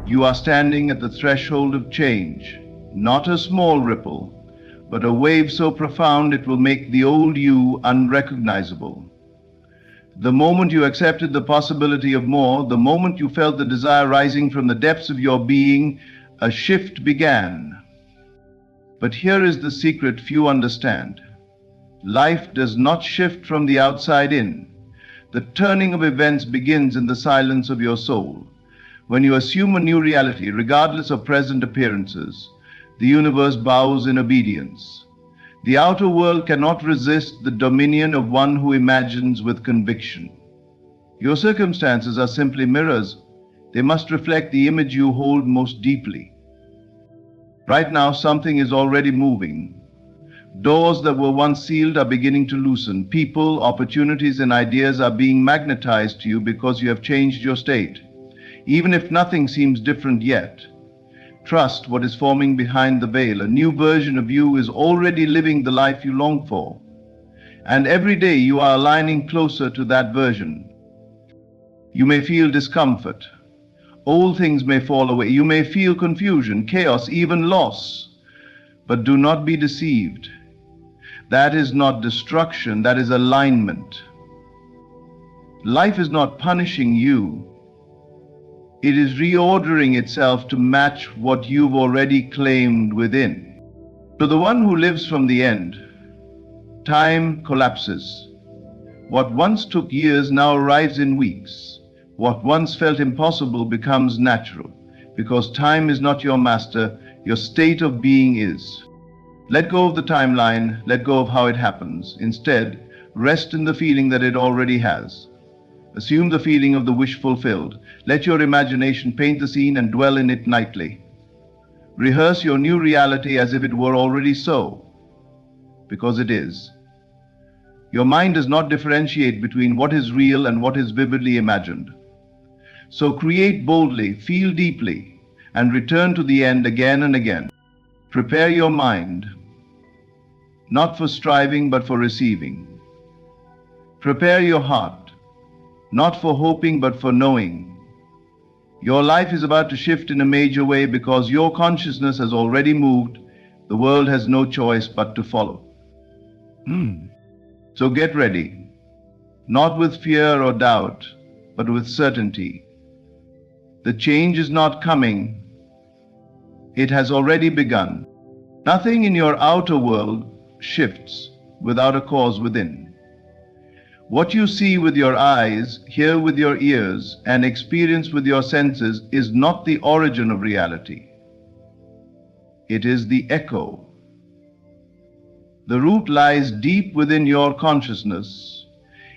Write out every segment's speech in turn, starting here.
You are standing at the threshold of change, not a small ripple, but a wave so profound it will make the old you unrecognizable. The moment you accepted the possibility of more, the moment you felt the desire rising from the depths of your being, a shift began. But here is the secret few understand. Life does not shift from the outside in. The turning of events begins in the silence of your soul. When you assume a new reality, regardless of present appearances, the universe bows in obedience. The outer world cannot resist the dominion of one who imagines with conviction. Your circumstances are simply mirrors. They must reflect the image you hold most deeply. Right now, something is already moving. Doors that were once sealed are beginning to loosen. People, opportunities, and ideas are being magnetized to you because you have changed your state. Even if nothing seems different yet, trust what is forming behind the veil. A new version of you is already living the life you long for. And every day you are aligning closer to that version. You may feel discomfort. Old things may fall away. You may feel confusion, chaos, even loss. But do not be deceived. That is not destruction, that is alignment. Life is not punishing you. It is reordering itself to match what you've already claimed within. To the one who lives from the end, time collapses. What once took years now arrives in weeks. What once felt impossible becomes natural, because time is not your master, your state of being is. Let go of the timeline, let go of how it happens. Instead, rest in the feeling that it already has. Assume the feeling of the wish fulfilled. Let your imagination paint the scene and dwell in it nightly. Rehearse your new reality as if it were already so, because it is. Your mind does not differentiate between what is real and what is vividly imagined. So create boldly, feel deeply, and return to the end again and again. Prepare your mind, not for striving but for receiving. Prepare your heart, not for hoping but for knowing. Your life is about to shift in a major way because your consciousness has already moved. The world has no choice but to follow. So get ready, not with fear or doubt, but with certainty. The change is not coming. It has already begun. Nothing in your outer world shifts without a cause within. What you see with your eyes, hear with your ears, and experience with your senses is not the origin of reality. It is the echo. The root lies deep within your consciousness,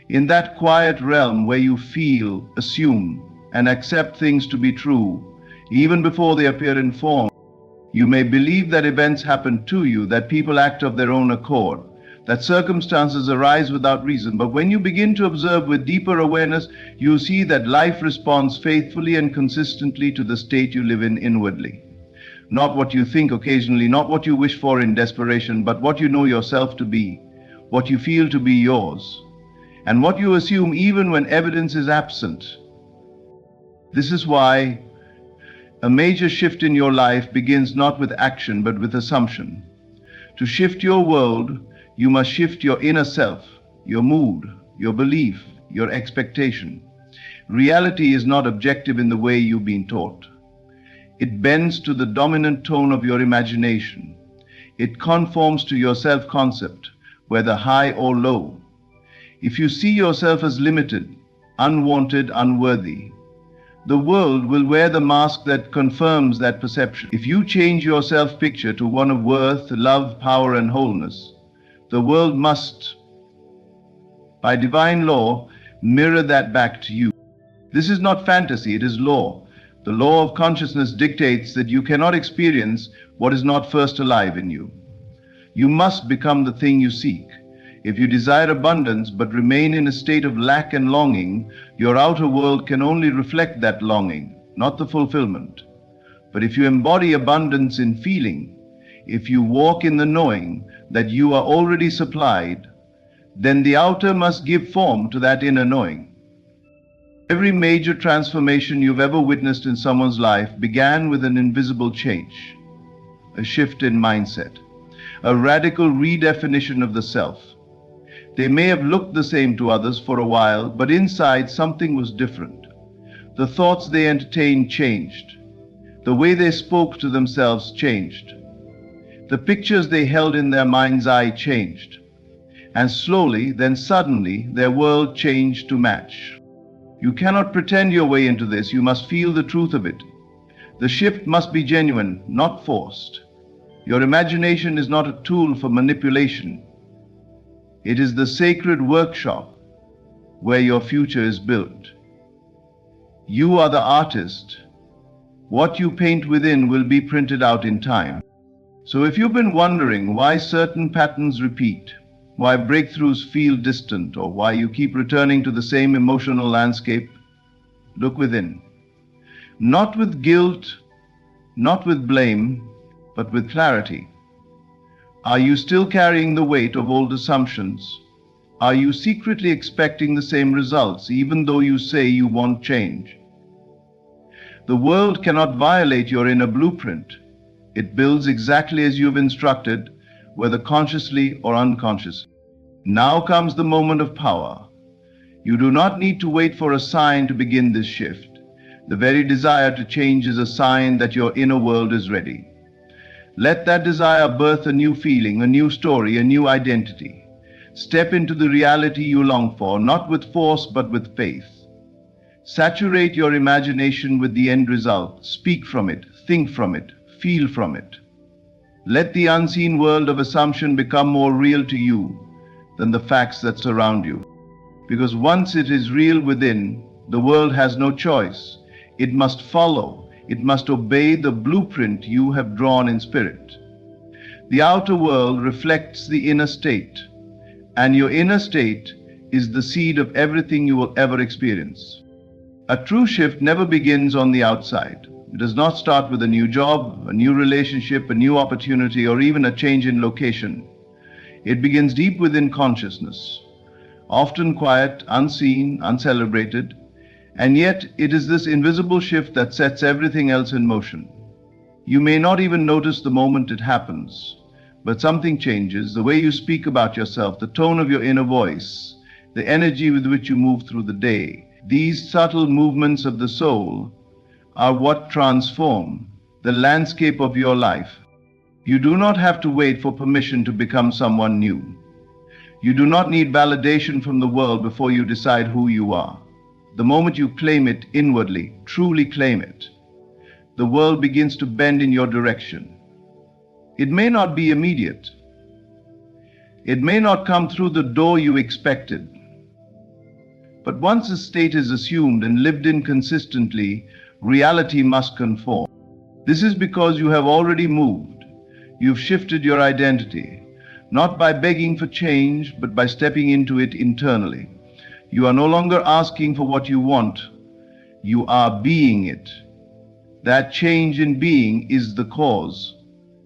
in that quiet realm where you feel, assume, and accept things to be true, even before they appear in form. You may believe that events happen to you, that people act of their own accord, that circumstances arise without reason. But when you begin to observe with deeper awareness, you see that life responds faithfully and consistently to the state you live in inwardly. Not what you think occasionally, not what you wish for in desperation, but what you know yourself to be, what you feel to be yours, and what you assume even when evidence is absent. This is why a major shift in your life begins not with action, but with assumption. To shift your world, you must shift your inner self, your mood, your belief, your expectation. Reality is not objective in the way you've been taught. It bends to the dominant tone of your imagination. It conforms to your self-concept, whether high or low. If you see yourself as limited, unwanted, unworthy, the world will wear the mask that confirms that perception. If you change your self-picture to one of worth, love, power, and wholeness, the world must, by divine law, mirror that back to you. This is not fantasy, it is law. The law of consciousness dictates that you cannot experience what is not first alive in you. You must become the thing you seek. If you desire abundance but remain in a state of lack and longing, your outer world can only reflect that longing, not the fulfillment. But if you embody abundance in feeling, if you walk in the knowing that you are already supplied, then the outer must give form to that inner knowing. Every major transformation you've ever witnessed in someone's life began with an invisible change, a shift in mindset, a radical redefinition of the self. They may have looked the same to others for a while, but inside something was different. The thoughts they entertained changed. The way they spoke to themselves changed. The pictures they held in their mind's eye changed. And slowly, then suddenly, their world changed to match. You cannot pretend your way into this, you must feel the truth of it. The shift must be genuine, not forced. Your imagination is not a tool for manipulation. It is the sacred workshop where your future is built. You are the artist. What you paint within will be printed out in time. So if you've been wondering why certain patterns repeat, why breakthroughs feel distant, or why you keep returning to the same emotional landscape, look within. Not with guilt, not with blame, but with clarity. Are you still carrying the weight of old assumptions? Are you secretly expecting the same results, even though you say you want change? The world cannot violate your inner blueprint. It builds exactly as you've instructed, whether consciously or unconsciously. Now comes the moment of power. You do not need to wait for a sign to begin this shift. The very desire to change is a sign that your inner world is ready. Let that desire birth a new feeling, a new story, a new identity. Step into the reality you long for, not with force but with faith. Saturate your imagination with the end result. Speak from it, think from it, feel from it. Let the unseen world of assumption become more real to you than the facts that surround you. Because once it is real within, the world has no choice. It must follow. It must obey the blueprint you have drawn in spirit. The outer world reflects the inner state, and your inner state is the seed of everything you will ever experience. A true shift never begins on the outside. It does not start with a new job, a new relationship, a new opportunity, or even a change in location. It begins deep within consciousness, often quiet, unseen, uncelebrated, and yet it is this invisible shift that sets everything else in motion. You may not even notice the moment it happens, but something changes, the way you speak about yourself, the tone of your inner voice, the energy with which you move through the day. These subtle movements of the soul are what transform the landscape of your life. You do not have to wait for permission to become someone new. You do not need validation from the world before you decide who you are. The moment you claim it inwardly, truly claim it, the world begins to bend in your direction. It may not be immediate. It may not come through the door you expected. But once a state is assumed and lived in consistently, reality must conform. This is because you have already moved. You've shifted your identity, not by begging for change, but by stepping into it internally. You are no longer asking for what you want. You are being it. That change in being is the cause.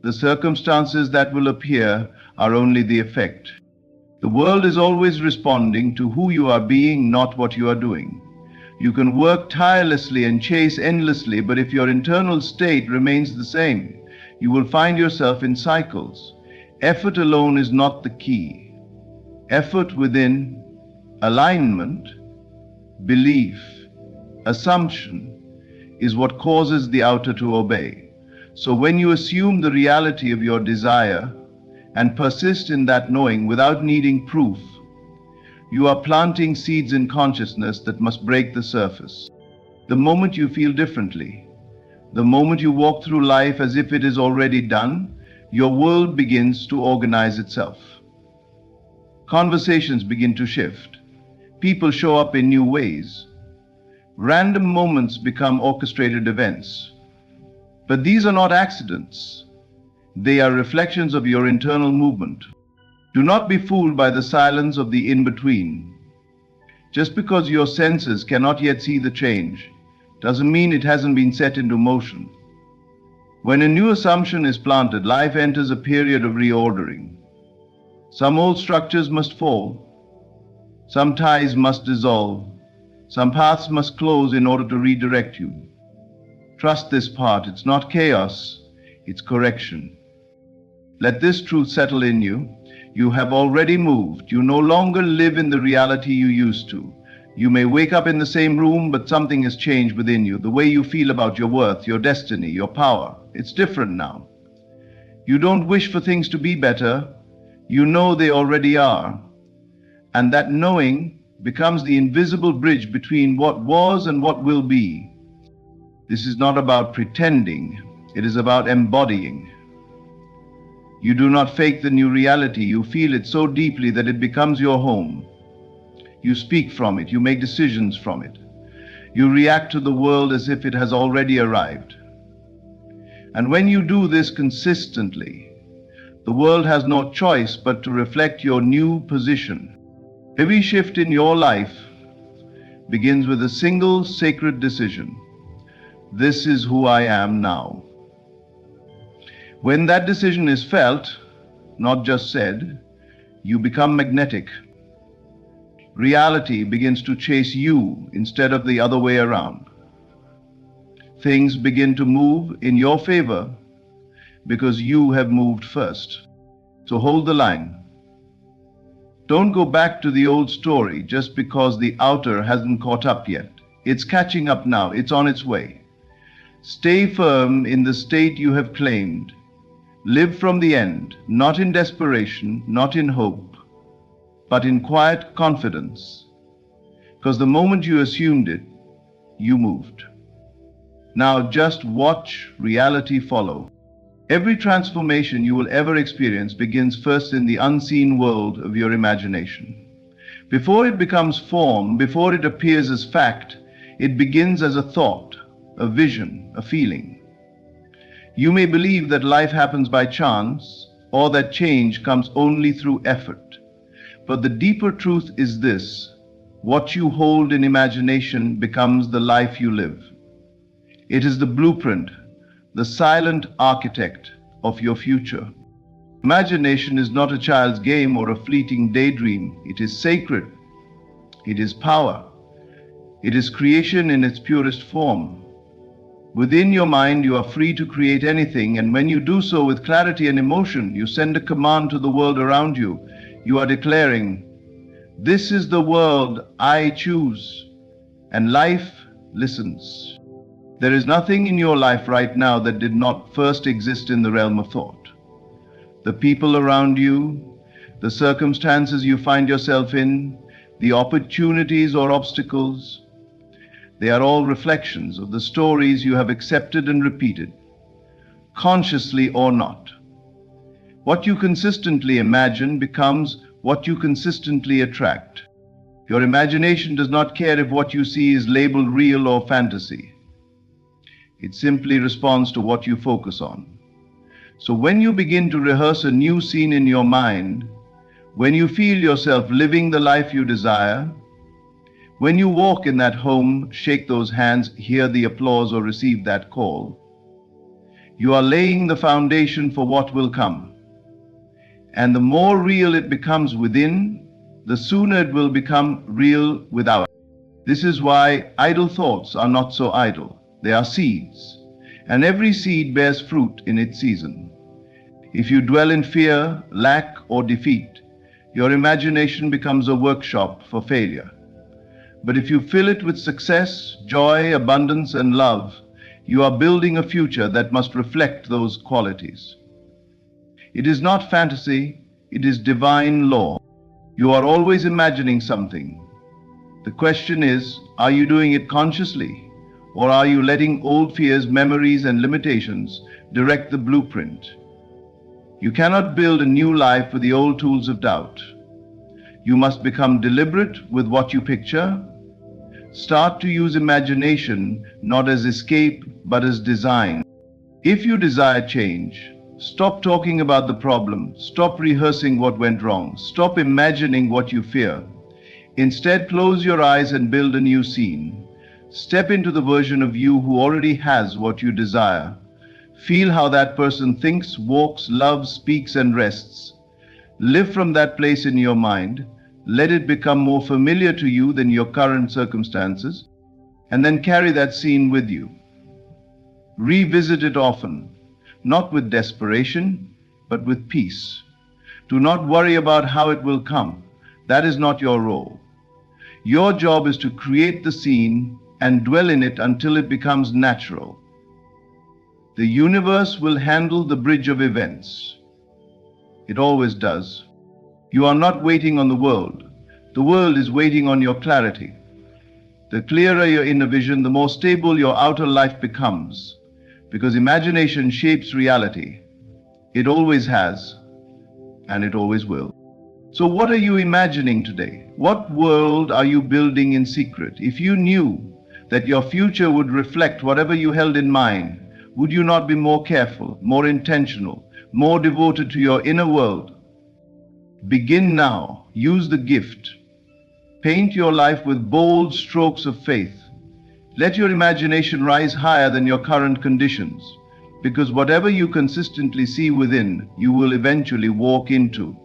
The circumstances that will appear are only the effect. The world is always responding to who you are being, not what you are doing. You can work tirelessly and chase endlessly, but if your internal state remains the same, you will find yourself in cycles. Effort alone is not the key. Effort within, alignment, belief, assumption is what causes the outer to obey. So when you assume the reality of your desire and persist in that knowing without needing proof, you are planting seeds in consciousness that must break the surface. The moment you feel differently, the moment you walk through life as if it is already done, your world begins to organize itself. Conversations begin to shift. People show up in new ways. Random moments become orchestrated events. But these are not accidents. They are reflections of your internal movement. Do not be fooled by the silence of the in-between. Just because your senses cannot yet see the change doesn't mean it hasn't been set into motion. When a new assumption is planted, life enters a period of reordering. Some old structures must fall. Some ties must dissolve. Some paths must close in order to redirect you. Trust this part. It's not chaos, it's correction. Let this truth settle in you. You have already moved. You no longer live in the reality you used to. You may wake up in the same room, but something has changed within you. The way you feel about your worth, your destiny, your power, it's different now. You don't wish for things to be better. You know they already are. And that knowing becomes the invisible bridge between what was and what will be. This is not about pretending. It is about embodying. You do not fake the new reality. You feel it so deeply that it becomes your home. You speak from it. You make decisions from it. You react to the world as if it has already arrived. And when you do this consistently, the world has no choice but to reflect your new position. Every shift in your life begins with a single sacred decision. This is who I am now. When that decision is felt, not just said, you become magnetic. Reality begins to chase you instead of the other way around. Things begin to move in your favor because you have moved first. So hold the line. Don't go back to the old story just because the outer hasn't caught up yet. It's catching up now. It's on its way. Stay firm in the state you have claimed. Live from the end, not in desperation, not in hope, but in quiet confidence. Because the moment you assumed it, you moved. Now just watch reality follow. Every transformation you will ever experience begins first in the unseen world of your imagination. Before it becomes form, before it appears as fact, it begins as a thought, a vision, a feeling. You may believe that life happens by chance or that change comes only through effort. But the deeper truth is this: what you hold in imagination becomes the life you live. It is the blueprint, the silent architect of your future. Imagination is not a child's game or a fleeting daydream. It is sacred. It is power. It is creation in its purest form. Within your mind, you are free to create anything, and when you do so with clarity and emotion, you send a command to the world around you. You are declaring, "This is the world I choose," and life listens. There is nothing in your life right now that did not first exist in the realm of thought. The people around you, the circumstances you find yourself in, the opportunities or obstacles, they are all reflections of the stories you have accepted and repeated, consciously or not. What you consistently imagine becomes what you consistently attract. Your imagination does not care if what you see is labeled real or fantasy. It simply responds to what you focus on. So when you begin to rehearse a new scene in your mind, when you feel yourself living the life you desire, when you walk in that home, shake those hands, hear the applause, or receive that call, you are laying the foundation for what will come. And the more real it becomes within, the sooner it will become real without. This is why idle thoughts are not so idle. They are seeds, and every seed bears fruit in its season. If you dwell in fear, lack, or defeat, your imagination becomes a workshop for failure. But if you fill it with success, joy, abundance, and love, you are building a future that must reflect those qualities. It is not fantasy, it is divine law. You are always imagining something. The question is, are you doing it consciously, or are you letting old fears, memories, and limitations direct the blueprint? You cannot build a new life with the old tools of doubt. You must become deliberate with what you picture. Start to use imagination not as escape, but as design. If you desire change, stop talking about the problem. Stop rehearsing what went wrong. Stop imagining what you fear. Instead, close your eyes and build a new scene. Step into the version of you who already has what you desire. Feel how that person thinks, walks, loves, speaks, and rests. Live from that place in your mind. Let it become more familiar to you than your current circumstances, and then carry that scene with you. Revisit it often, not with desperation, but with peace. Do not worry about how it will come. That is not your role. Your job is to create the scene and dwell in it until it becomes natural. The universe will handle the bridge of events. It always does. You are not waiting on the world. The world is waiting on your clarity. The clearer your inner vision, the more stable your outer life becomes, because imagination shapes reality. It always has, and it always will. So what are you imagining today? What world are you building in secret? If you knew that your future would reflect whatever you held in mind, would you not be more careful, more intentional, more devoted to your inner world? Begin now. Use the gift. Paint your life with bold strokes of faith. Let your imagination rise higher than your current conditions, because whatever you consistently see within, you will eventually walk into.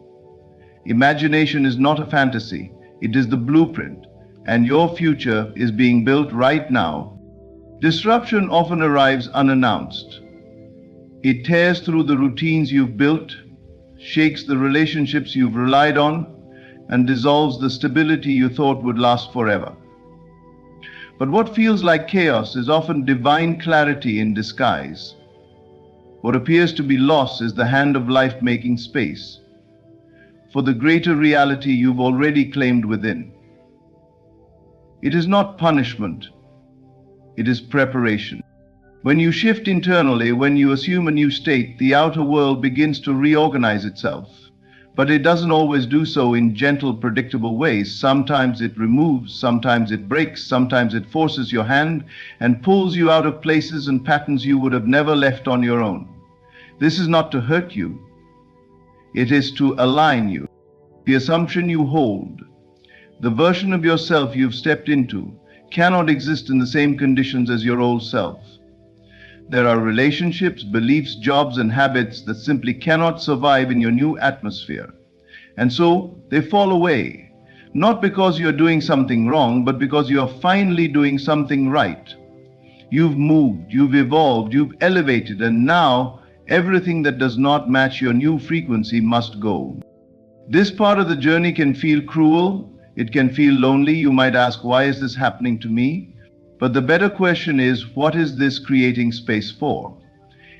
Imagination is not a fantasy, it is the blueprint, and your future is being built right now. Disruption often arrives unannounced. It tears through the routines you've built, shakes the relationships you've relied on, and dissolves the stability you thought would last forever. But what feels like chaos is often divine clarity in disguise. What appears to be loss is the hand of life making space for the greater reality you've already claimed within. It is not punishment, it is preparation. When you shift internally, when you assume a new state, the outer world begins to reorganize itself. But it doesn't always do so in gentle, predictable ways. Sometimes it removes, sometimes it breaks, sometimes it forces your hand and pulls you out of places and patterns you would have never left on your own. This is not to hurt you. It is to align you. The assumption you hold, the version of yourself you've stepped into, cannot exist in the same conditions as your old self. There are relationships, beliefs, jobs, and habits that simply cannot survive in your new atmosphere. And so they fall away, not because you're doing something wrong, but because you're finally doing something right. You've moved, you've evolved, you've elevated, and now everything that does not match your new frequency must go. This part of the journey can feel cruel, it can feel lonely. You might ask, why is this happening to me? But the better question is, what is this creating space for?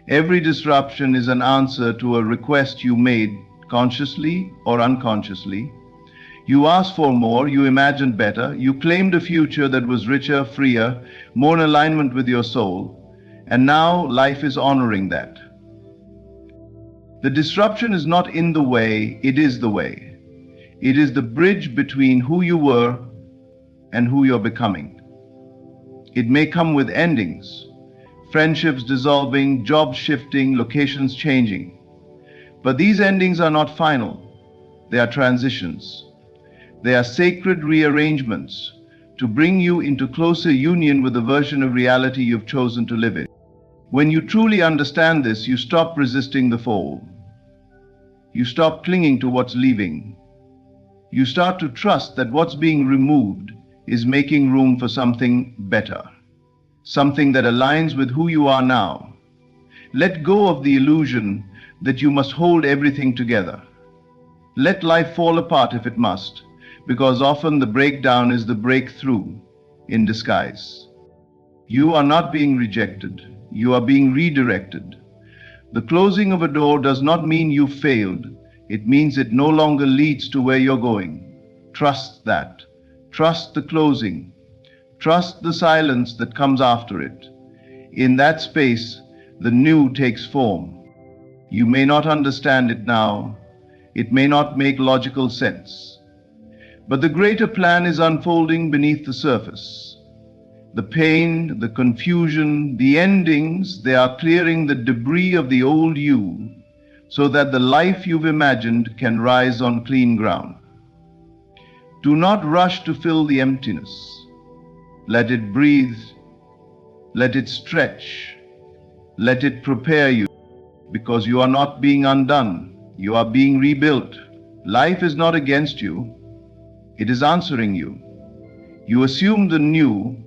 Every disruption is an answer to a request you made, consciously or unconsciously. You asked for more, you imagined better, you claimed a future that was richer, freer, more in alignment with your soul, and now life is honoring that. The disruption is not in the way, it is the way. It is the bridge between who you were and who you're becoming. It may come with endings, friendships dissolving, jobs shifting, locations changing. But these endings are not final. They are transitions. They are sacred rearrangements to bring you into closer union with the version of reality you've chosen to live in. When you truly understand this, you stop resisting the fall. You stop clinging to what's leaving. You start to trust that what's being removed is making room for something better, something that aligns with who you are now. Let go of the illusion that you must hold everything together. Let life fall apart if it must, because often the breakdown is the breakthrough in disguise. You are not being rejected, you are being redirected. The closing of a door does not mean you failed, it means it no longer leads to where you're going. Trust that. Trust the closing. Trust the silence that comes after it. In that space, the new takes form. You may not understand it now. It may not make logical sense. But the greater plan is unfolding beneath the surface. The pain, the confusion, the endings, they are clearing the debris of the old you so that the life you've imagined can rise on clean ground. Do not rush to fill the emptiness. Let it breathe. Let it stretch. Let it prepare you, because you are not being undone. You are being rebuilt. Life is not against you. It is answering you. You assume the new,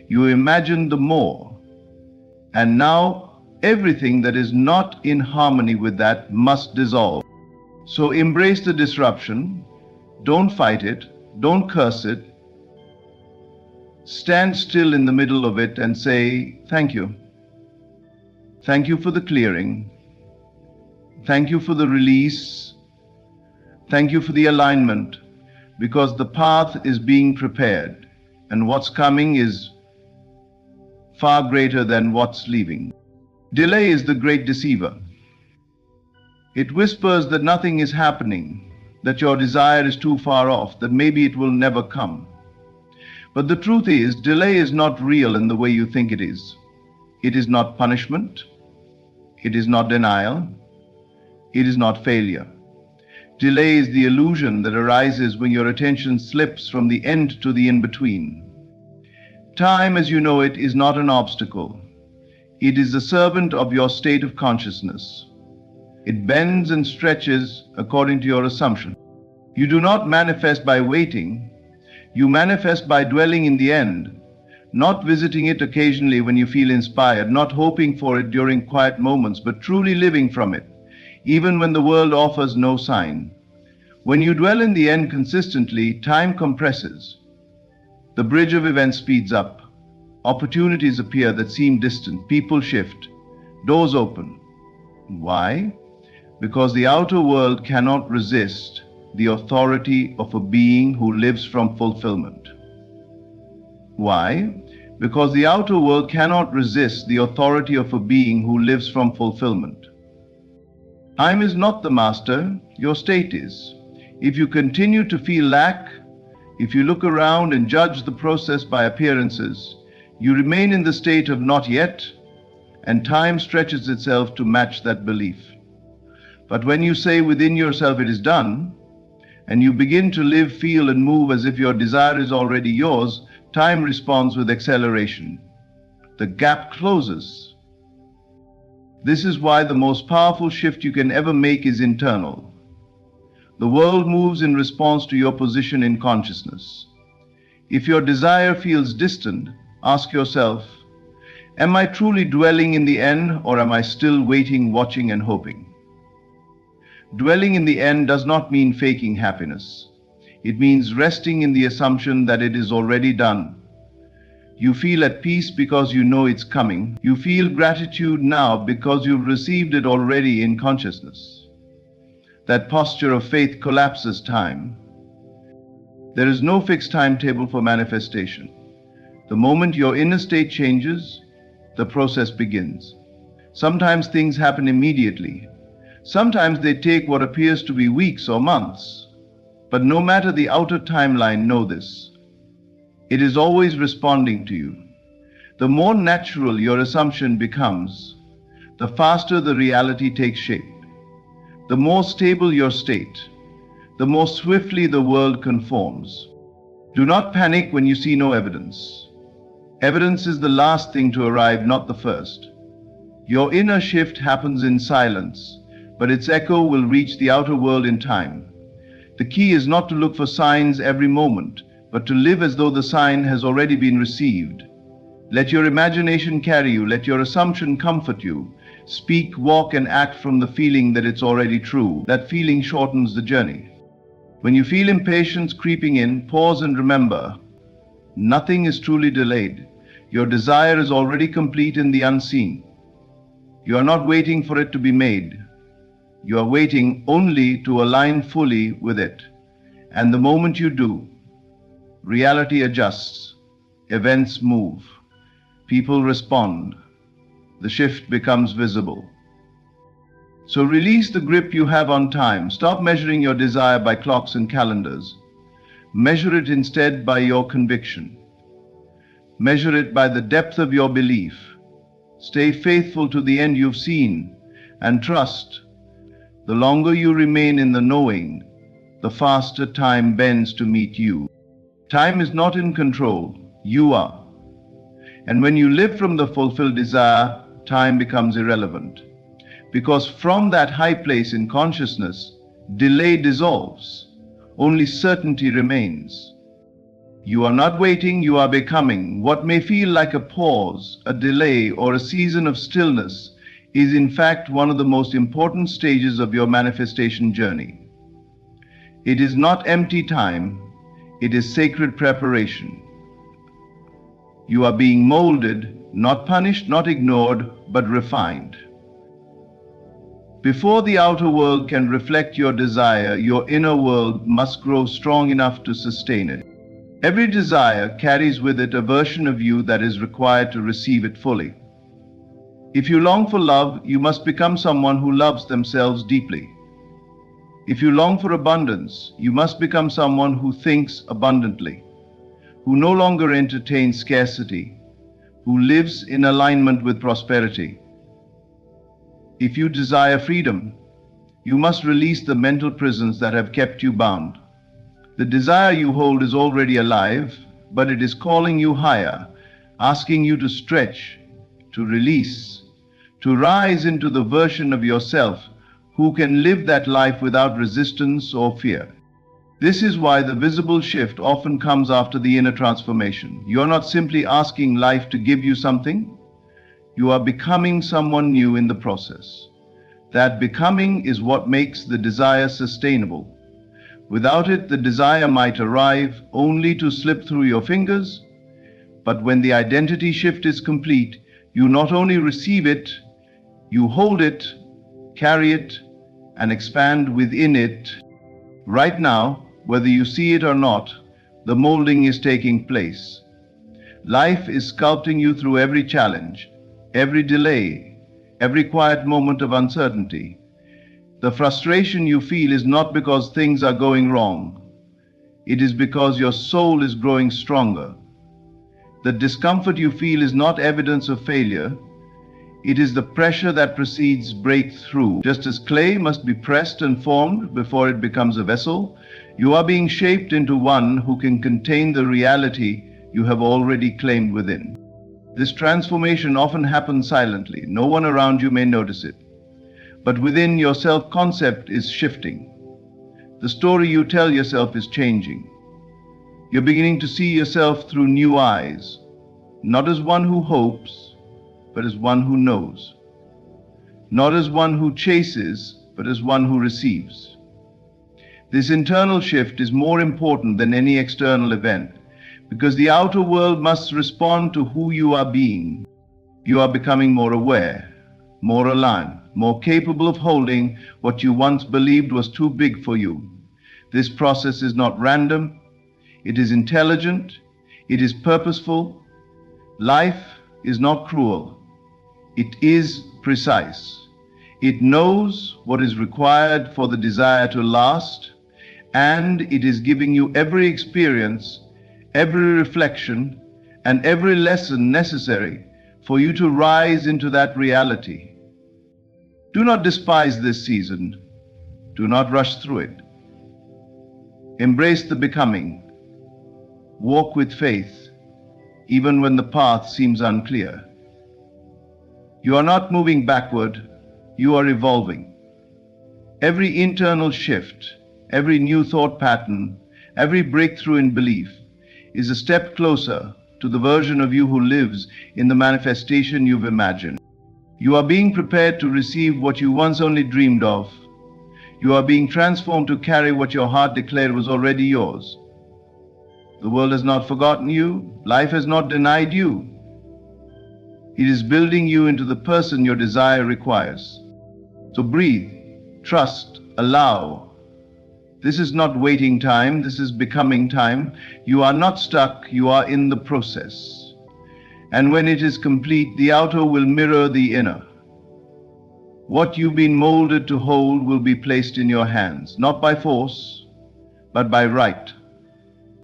you imagine the more, and now everything that is not in harmony with that must dissolve. So embrace the disruption, don't fight it, don't curse it. Stand still in the middle of it and say, thank you. Thank you for the clearing. Thank you for the release. Thank you for the alignment, because the path is being prepared, and what's coming is far greater than what's leaving. Delay is the great deceiver. It whispers that nothing is happening, that your desire is too far off, that maybe it will never come. But the truth is, delay is not real in the way you think it is. It is not punishment. It is not denial. It is not failure. Delay is the illusion that arises when your attention slips from the end to the in-between. Time, as you know it, is not an obstacle. It is the servant of your state of consciousness. It bends and stretches according to your assumption. You do not manifest by waiting. You manifest by dwelling in the end, not visiting it occasionally when you feel inspired, not hoping for it during quiet moments, but truly living from it, even when the world offers no sign. When you dwell in the end consistently, time compresses. The bridge of events speeds up. Opportunities appear that seem distant. People shift. Doors open. Why? Because the outer world cannot resist the authority of a being who lives from fulfillment. Why? Because the outer world cannot resist the authority of a being who lives from fulfillment. Time is not the master, your state is. If you continue to feel lack, if you look around and judge the process by appearances, you remain in the state of not yet, and time stretches itself to match that belief. But when you say within yourself it is done, and you begin to live, feel, and move as if your desire is already yours, time responds with acceleration. The gap closes. This is why the most powerful shift you can ever make is internal. The world moves in response to your position in consciousness. If your desire feels distant, ask yourself, am I truly dwelling in the end, or am I still waiting, watching, and hoping? Dwelling in the end does not mean faking happiness. It means resting in the assumption that it is already done. You feel at peace because you know it's coming. You feel gratitude now because you've received it already in consciousness. That posture of faith collapses time. There is no fixed timetable for manifestation. The moment your inner state changes, the process begins. Sometimes things happen immediately. Sometimes they take what appears to be weeks or months. But no matter the outer timeline, know this. It is always responding to you. The more natural your assumption becomes, the faster the reality takes shape. The more stable your state, the more swiftly the world conforms. Do not panic when you see no evidence. Evidence is the last thing to arrive, not the first. Your inner shift happens in silence, but its echo will reach the outer world in time. The key is not to look for signs every moment, but to live as though the sign has already been received. Let your imagination carry you, let your assumption comfort you. Speak, walk, and act from the feeling that it's already true. That feeling shortens the journey. When you feel impatience creeping in, pause and remember, nothing is truly delayed. Your desire is already complete in the unseen. You are not waiting for it to be made. You are waiting only to align fully with it. And the moment you do, reality adjusts, events move, people respond, the shift becomes visible. So release the grip you have on time. Stop measuring your desire by clocks and calendars. Measure it instead by your conviction. Measure it by the depth of your belief. Stay faithful to the end you've seen, and trust. The longer you remain in the knowing, the faster time bends to meet you. Time is not in control, you are. And when you live from the fulfilled desire, time becomes irrelevant. Because from that high place in consciousness, delay dissolves. only certainty remains. You are not waiting, you are becoming. What may feel like a pause, a delay, or a season of stillness is in fact one of the most important stages of your manifestation journey. It is not empty time, it is sacred preparation. You are being molded, not punished, not ignored, but refined. Before the outer world can reflect your desire, your inner world must grow strong enough to sustain it. Every desire carries with it a version of you that is required to receive it fully. If you long for love, you must become someone who loves themselves deeply. If you long for abundance, you must become someone who thinks abundantly, who no longer entertains scarcity, who lives in alignment with prosperity. If you desire freedom, you must release the mental prisons that have kept you bound. The desire you hold is already alive, but it is calling you higher, asking you to stretch, to release, to rise into the version of yourself who can live that life without resistance or fear. This is why the visible shift often comes after the inner transformation. You are not simply asking life to give you something, you are becoming someone new in the process. That becoming is what makes the desire sustainable. Without it, the desire might arrive only to slip through your fingers, but when the identity shift is complete, you not only receive it, you hold it, carry it, and expand within it. Right now, whether you see it or not, the molding is taking place. Life is sculpting you through every challenge, every delay, every quiet moment of uncertainty. The frustration you feel is not because things are going wrong. It is because your soul is growing stronger. The discomfort you feel is not evidence of failure. It is the pressure that precedes breakthrough. Just as clay must be pressed and formed before it becomes a vessel, you are being shaped into one who can contain the reality you have already claimed within. This transformation often happens silently. No one around you may notice it. But within, your self-concept is shifting. The story you tell yourself is changing. You're beginning to see yourself through new eyes, not as one who hopes, but as one who knows. Not as one who chases, but as one who receives. This internal shift is more important than any external event, because the outer world must respond to who you are being. You are becoming more aware, more aligned, more capable of holding what you once believed was too big for you. This process is not random, it is intelligent, it is purposeful. Life is not cruel, it is precise. It knows what is required for the desire to last, and it is giving you every experience, every reflection, and every lesson necessary for you to rise into that reality. Do not despise this season. Do not rush through it. Embrace the becoming. Walk with faith, even when the path seems unclear. You are not moving backward, you are evolving. Every internal shift, every new thought pattern, every breakthrough in belief is a step closer to the version of you who lives in the manifestation you've imagined. You are being prepared to receive what you once only dreamed of. You are being transformed to carry what your heart declared was already yours. The world has not forgotten you. Life has not denied you. It is building you into the person your desire requires. So breathe, trust, allow. This is not waiting time, this is becoming time. You are not stuck, you are in the process. And when it is complete, the outer will mirror the inner. What you've been molded to hold will be placed in your hands, not by force, but by right,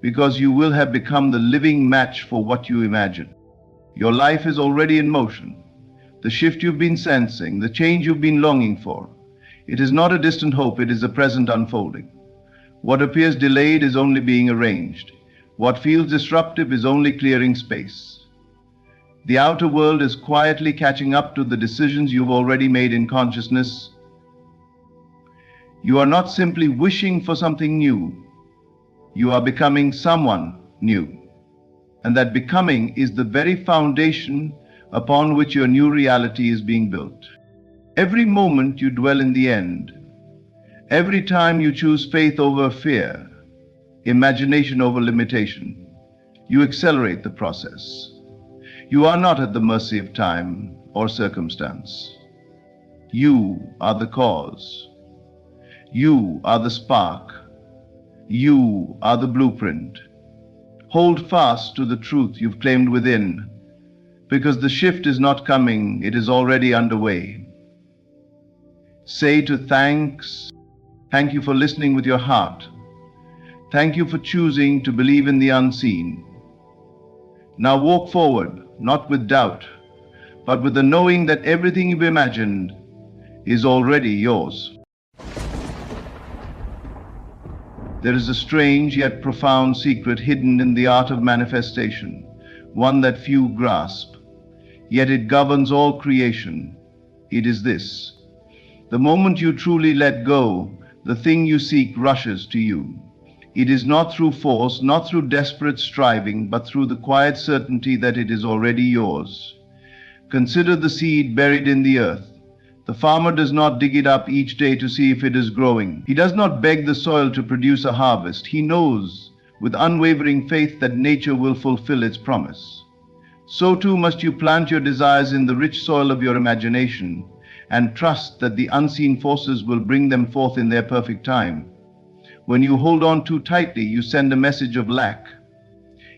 because you will have become the living match for what you imagine. Your life is already in motion. The shift you've been sensing, the change you've been longing for. It is not a distant hope, it is a present unfolding. What appears delayed is only being arranged. What feels disruptive is only clearing space. The outer world is quietly catching up to the decisions you've already made in consciousness. You are not simply wishing for something new. You are becoming someone new. And that becoming is the very foundation upon which your new reality is being built. Every moment you dwell in the end. Every time you choose faith over fear, imagination over limitation, you accelerate the process. You are not at the mercy of time or circumstance. You are the cause. You are the spark. You are the blueprint. Hold fast to the truth you've claimed within, because the shift is not coming, it is already underway. Say to thanks, thank you for listening with your heart. Thank you for choosing to believe in the unseen. Now walk forward, not with doubt, but with the knowing that everything you've imagined is already yours. There is a strange yet profound secret hidden in the art of manifestation, one that few grasp, yet it governs all creation. It is this: the moment you truly let go, the thing you seek rushes to you. It is not through force, not through desperate striving, but through the quiet certainty that it is already yours. Consider the seed buried in the earth. The farmer does not dig it up each day to see if it is growing. He does not beg the soil to produce a harvest. He knows with unwavering faith that nature will fulfill its promise. So too must you plant your desires in the rich soil of your imagination and trust that the unseen forces will bring them forth in their perfect time. When you hold on too tightly, you send a message of lack.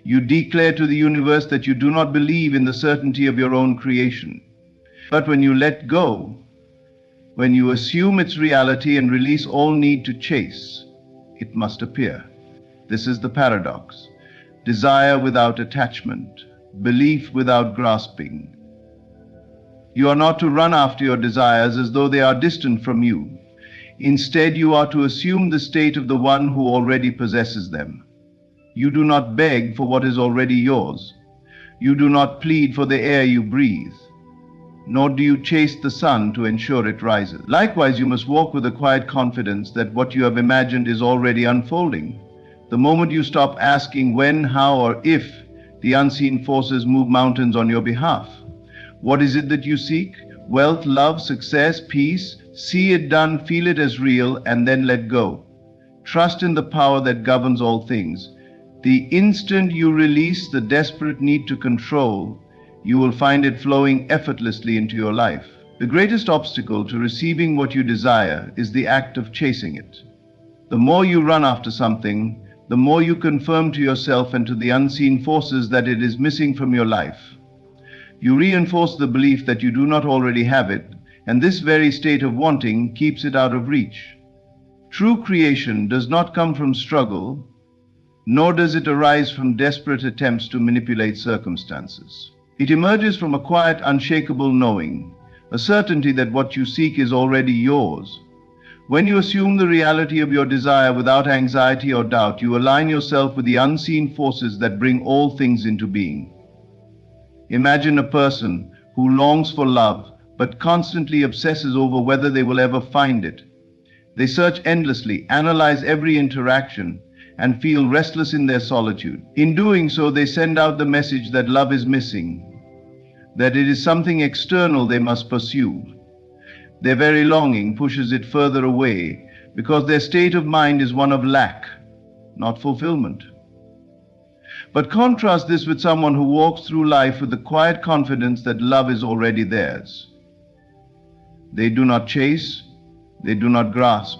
You declare to the universe that you do not believe in the certainty of your own creation. But when you let go, when you assume its reality and release all need to chase, it must appear. This is the paradox. Desire without attachment, belief without grasping. You are not to run after your desires as though they are distant from you. Instead, you are to assume the state of the one who already possesses them. You do not beg for what is already yours. You do not plead for the air you breathe, nor do you chase the sun to ensure it rises. Likewise, you must walk with a quiet confidence that what you have imagined is already unfolding. The moment you stop asking when, how, or if, the unseen forces move mountains on your behalf. What is it that you seek? Wealth, love, success, peace? See it done, feel it as real, and then let go. Trust in the power that governs all things. The instant you release the desperate need to control, you will find it flowing effortlessly into your life. The greatest obstacle to receiving what you desire is the act of chasing it. The more you run after something, the more you confirm to yourself and to the unseen forces that it is missing from your life. You reinforce the belief that you do not already have it, and this very state of wanting keeps it out of reach. True creation does not come from struggle, nor does it arise from desperate attempts to manipulate circumstances. It emerges from a quiet, unshakable knowing, a certainty that what you seek is already yours. When you assume the reality of your desire without anxiety or doubt, you align yourself with the unseen forces that bring all things into being. Imagine a person who longs for love, but constantly obsesses over whether they will ever find it. They search endlessly, analyze every interaction, and feel restless in their solitude. In doing so, they send out the message that love is missing, that it is something external they must pursue. Their very longing pushes it further away because their state of mind is one of lack, not fulfillment. But contrast this with someone who walks through life with the quiet confidence that love is already theirs. They do not chase, they do not grasp.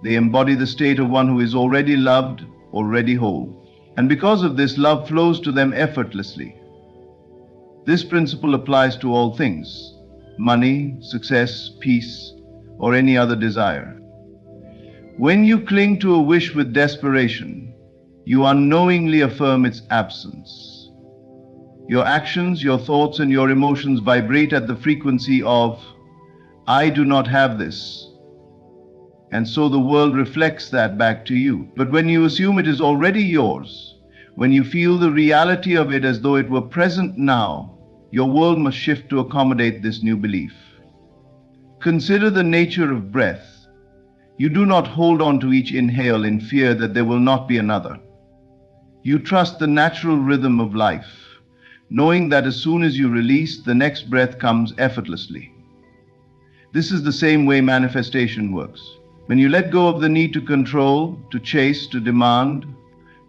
They embody the state of one who is already loved, already whole. And because of this, love flows to them effortlessly. This principle applies to all things: money, success, peace, or any other desire. When you cling to a wish with desperation, you unknowingly affirm its absence. Your actions, your thoughts, and your emotions vibrate at the frequency of, "I do not have this." And so the world reflects that back to you. But when you assume it is already yours, when you feel the reality of it as though it were present now, your world must shift to accommodate this new belief. Consider the nature of breath. You do not hold on to each inhale in fear that there will not be another. You trust the natural rhythm of life, knowing that as soon as you release, the next breath comes effortlessly. This is the same way manifestation works. When you let go of the need to control, to chase, to demand,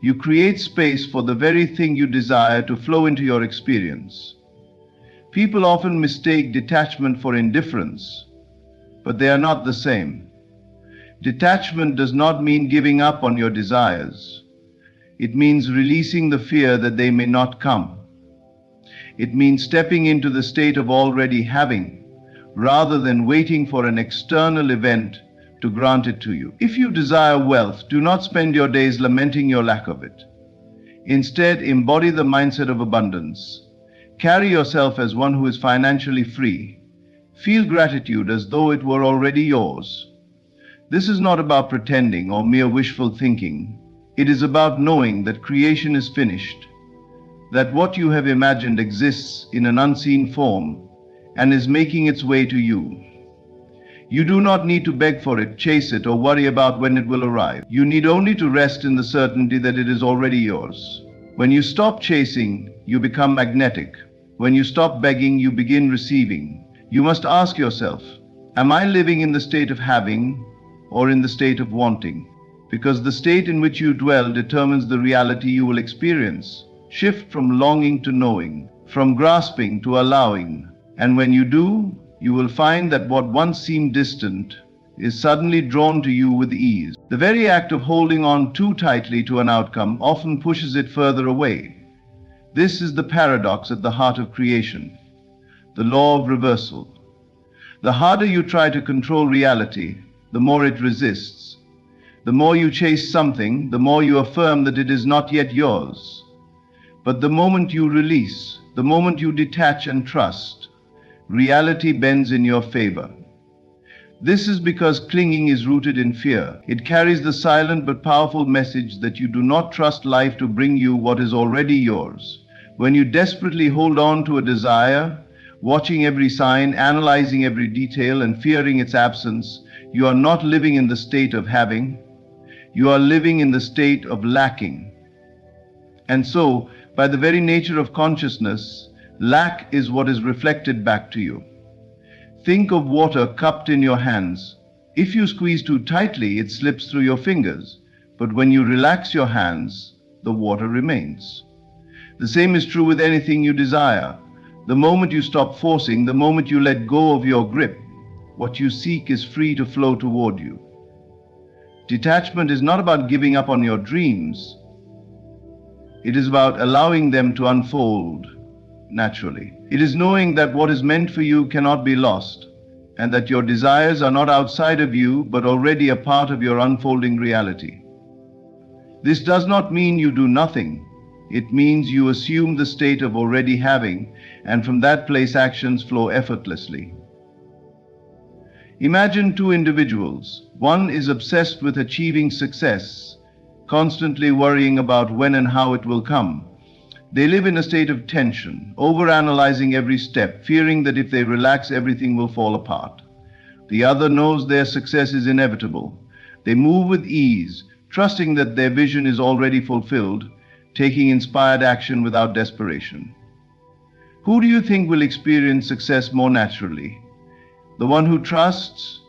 you create space for the very thing you desire to flow into your experience. People often mistake detachment for indifference, but they are not the same. Detachment does not mean giving up on your desires. It means releasing the fear that they may not come. It means stepping into the state of already having, rather than waiting for an external event to grant it to you. If you desire wealth, do not spend your days lamenting your lack of it. Instead, embody the mindset of abundance. Carry yourself as one who is financially free. Feel gratitude as though it were already yours. This is not about pretending or mere wishful thinking. It is about knowing that creation is finished, that what you have imagined exists in an unseen form and is making its way to you. You do not need to beg for it, chase it, or worry about when it will arrive. You need only to rest in the certainty that it is already yours. When you stop chasing, you become magnetic. When you stop begging, you begin receiving. You must ask yourself, am I living in the state of having or in the state of wanting? Because the state in which you dwell determines the reality you will experience. Shift from longing to knowing, from grasping to allowing. And when you do, you will find that what once seemed distant is suddenly drawn to you with ease. The very act of holding on too tightly to an outcome often pushes it further away. This is the paradox at the heart of creation, the law of reversal. The harder you try to control reality, the more it resists. The more you chase something, the more you affirm that it is not yet yours. But the moment you release, the moment you detach and trust, reality bends in your favor. This is because clinging is rooted in fear. It carries the silent but powerful message that you do not trust life to bring you what is already yours. When you desperately hold on to a desire, watching every sign, analyzing every detail, and fearing its absence, you are not living in the state of having. You are living in the state of lacking. And so, by the very nature of consciousness, lack is what is reflected back to you. Think of water cupped in your hands. If you squeeze too tightly, it slips through your fingers. But when you relax your hands, the water remains. The same is true with anything you desire. The moment you stop forcing, the moment you let go of your grip, what you seek is free to flow toward you. Detachment is not about giving up on your dreams. It is about allowing them to unfold naturally. It is knowing that what is meant for you cannot be lost, and that your desires are not outside of you, but already a part of your unfolding reality. This does not mean you do nothing. It means you assume the state of already having, and from that place actions flow effortlessly. Imagine two individuals. One is obsessed with achieving success, constantly worrying about when and how it will come. They live in a state of tension, overanalyzing every step, fearing that if they relax, everything will fall apart. The other knows their success is inevitable. They move with ease, trusting that their vision is already fulfilled, taking inspired action without desperation. Who do you think will experience success more naturally? The one who trusts,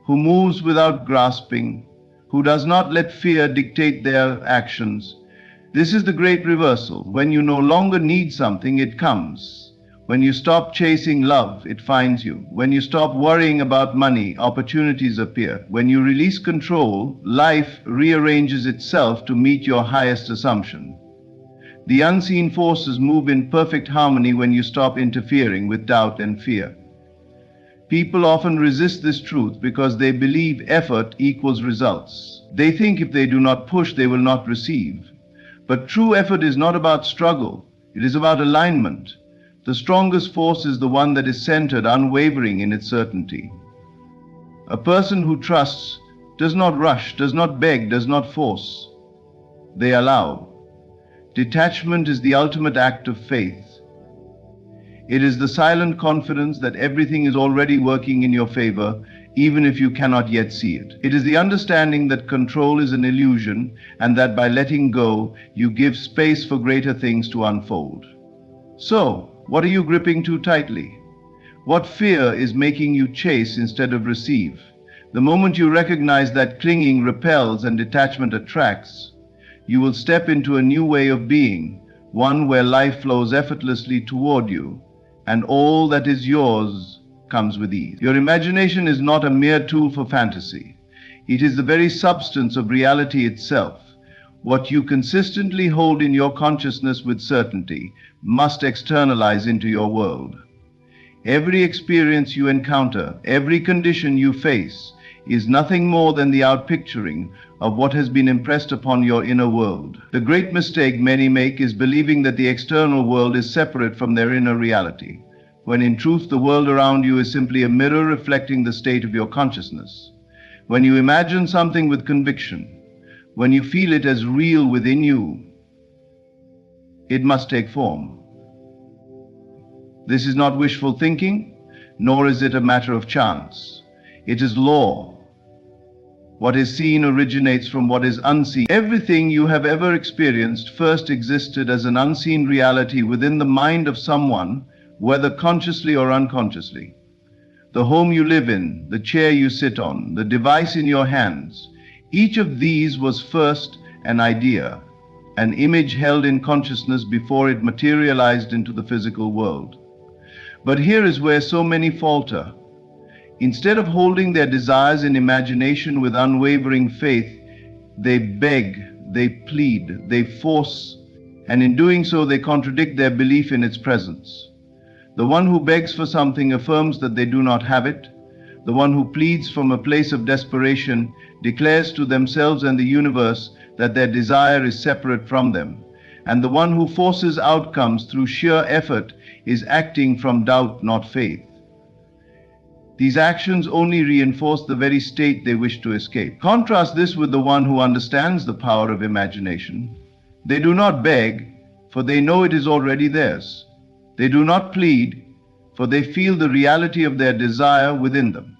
who moves without grasping, who does not let fear dictate their actions. This is the great reversal. When you no longer need something, it comes. When you stop chasing love, it finds you. When you stop worrying about money, opportunities appear. When you release control, life rearranges itself to meet your highest assumption. The unseen forces move in perfect harmony when you stop interfering with doubt and fear. People often resist this truth because they believe effort equals results. They think if they do not push, they will not receive. But true effort is not about struggle. It is about alignment. The strongest force is the one that is centered, unwavering in its certainty. A person who trusts does not rush, does not beg, does not force. They allow. Detachment is the ultimate act of faith. It is the silent confidence that everything is already working in your favor, even if you cannot yet see it. It is the understanding that control is an illusion, and that by letting go, you give space for greater things to unfold. So, what are you gripping too tightly? What fear is making you chase instead of receive? The moment you recognize that clinging repels and detachment attracts, you will step into a new way of being, one where life flows effortlessly toward you, and all that is yours comes with ease. Your imagination is not a mere tool for fantasy. It is the very substance of reality itself. What you consistently hold in your consciousness with certainty must externalize into your world. Every experience you encounter, every condition you face, is nothing more than the outpicturing of what has been impressed upon your inner world. The great mistake many make is believing that the external world is separate from their inner reality, when in truth the world around you is simply a mirror reflecting the state of your consciousness. When you imagine something with conviction, when you feel it as real within you, it must take form. This is not wishful thinking, nor is it a matter of chance. It is law. What is seen originates from what is unseen. Everything you have ever experienced first existed as an unseen reality within the mind of someone, whether consciously or unconsciously. The home you live in, the chair you sit on, the device in your hands, each of these was first an idea, an image held in consciousness before it materialized into the physical world. But here is where so many falter. Instead of holding their desires in imagination with unwavering faith, they beg, they plead, they force, and in doing so they contradict their belief in its presence. The one who begs for something affirms that they do not have it. The one who pleads from a place of desperation declares to themselves and the universe that their desire is separate from them. And the one who forces outcomes through sheer effort is acting from doubt, not faith. These actions only reinforce the very state they wish to escape. Contrast this with the one who understands the power of imagination. They do not beg, for they know it is already theirs. They do not plead, for they feel the reality of their desire within them.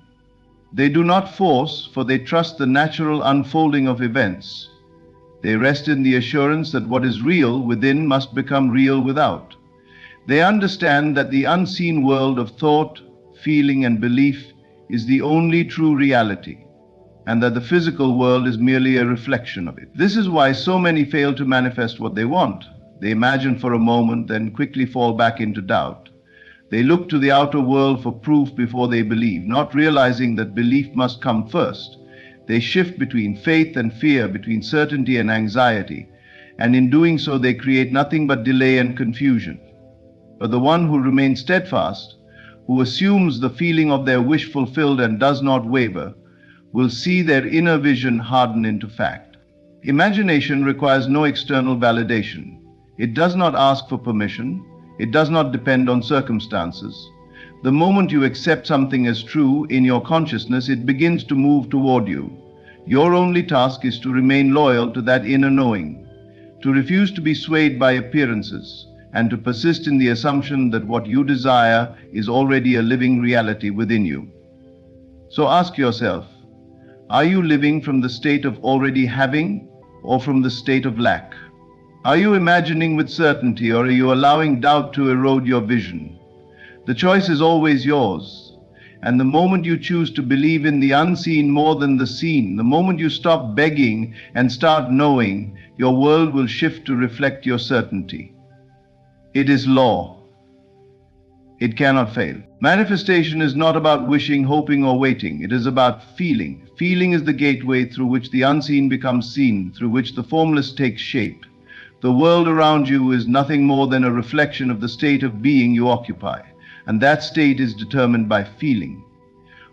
They do not force, for they trust the natural unfolding of events. They rest in the assurance that what is real within must become real without. They understand that the unseen world of thought, feeling, and belief is the only true reality, and that the physical world is merely a reflection of it. This is why so many fail to manifest what they want. They imagine for a moment, then quickly fall back into doubt. They look to the outer world for proof before they believe, not realizing that belief must come first. They shift between faith and fear, between certainty and anxiety, and in doing so they create nothing but delay and confusion. But the one who remains steadfast, who assumes the feeling of their wish fulfilled and does not waver, will see their inner vision harden into fact. Imagination requires no external validation. It does not ask for permission. It does not depend on circumstances. The moment you accept something as true in your consciousness, it begins to move toward you. Your only task is to remain loyal to that inner knowing, to refuse to be swayed by appearances, and to persist in the assumption that what you desire is already a living reality within you. So ask yourself, are you living from the state of already having, or from the state of lack? Are you imagining with certainty, or are you allowing doubt to erode your vision? The choice is always yours. And the moment you choose to believe in the unseen more than the seen, the moment you stop begging and start knowing, your world will shift to reflect your certainty. It is law. It cannot fail. Manifestation is not about wishing, hoping, or waiting. It is about feeling. Feeling is the gateway through which the unseen becomes seen, through which the formless takes shape. The world around you is nothing more than a reflection of the state of being you occupy, and that state is determined by feeling.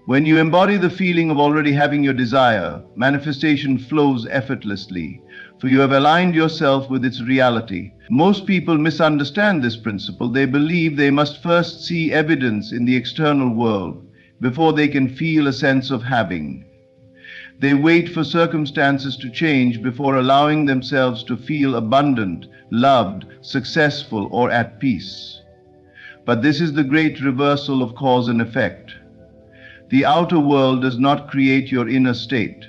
When you embody the feeling of already having your desire, manifestation flows effortlessly, for you have aligned yourself with its reality. Most people misunderstand this principle. They believe they must first see evidence in the external world before they can feel a sense of having. They wait for circumstances to change before allowing themselves to feel abundant, loved, successful, or at peace. But this is the great reversal of cause and effect. The outer world does not create your inner state.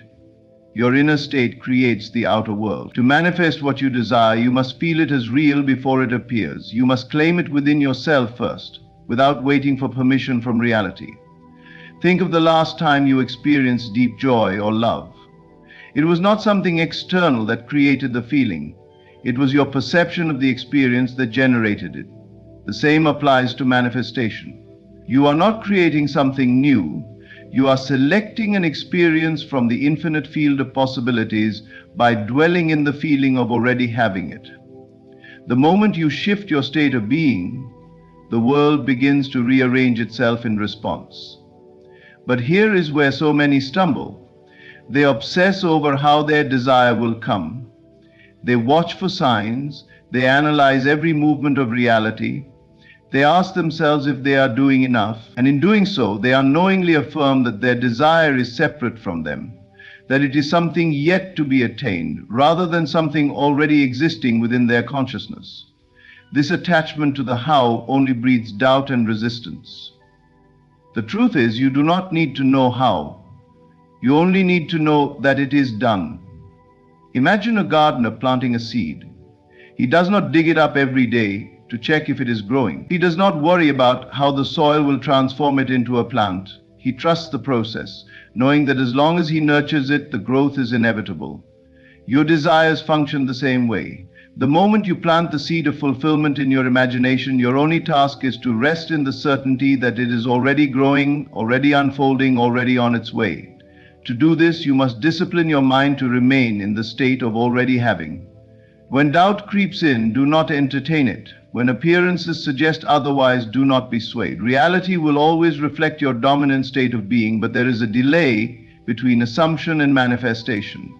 Your inner state creates the outer world. To manifest what you desire, you must feel it as real before it appears. You must claim it within yourself first, without waiting for permission from reality. Think of the last time you experienced deep joy or love. It was not something external that created the feeling. It was your perception of the experience that generated it. The same applies to manifestation. You are not creating something new. You are selecting an experience from the infinite field of possibilities by dwelling in the feeling of already having it. The moment you shift your state of being, the world begins to rearrange itself in response. But here is where so many stumble. They obsess over how their desire will come. They watch for signs. They analyze every movement of reality. They ask themselves if they are doing enough, and in doing so, they unknowingly affirm that their desire is separate from them, that it is something yet to be attained, rather than something already existing within their consciousness. This attachment to the how only breeds doubt and resistance. The truth is, you do not need to know how. You only need to know that it is done. Imagine a gardener planting a seed. He does not dig it up every day to check if it is growing. He does not worry about how the soil will transform it into a plant. He trusts the process, knowing that as long as he nurtures it, the growth is inevitable. Your desires function the same way. The moment you plant the seed of fulfillment in your imagination, your only task is to rest in the certainty that it is already growing, already unfolding, already on its way. To do this, you must discipline your mind to remain in the state of already having. When doubt creeps in, do not entertain it. When appearances suggest otherwise, do not be swayed. Reality will always reflect your dominant state of being, but there is a delay between assumption and manifestation.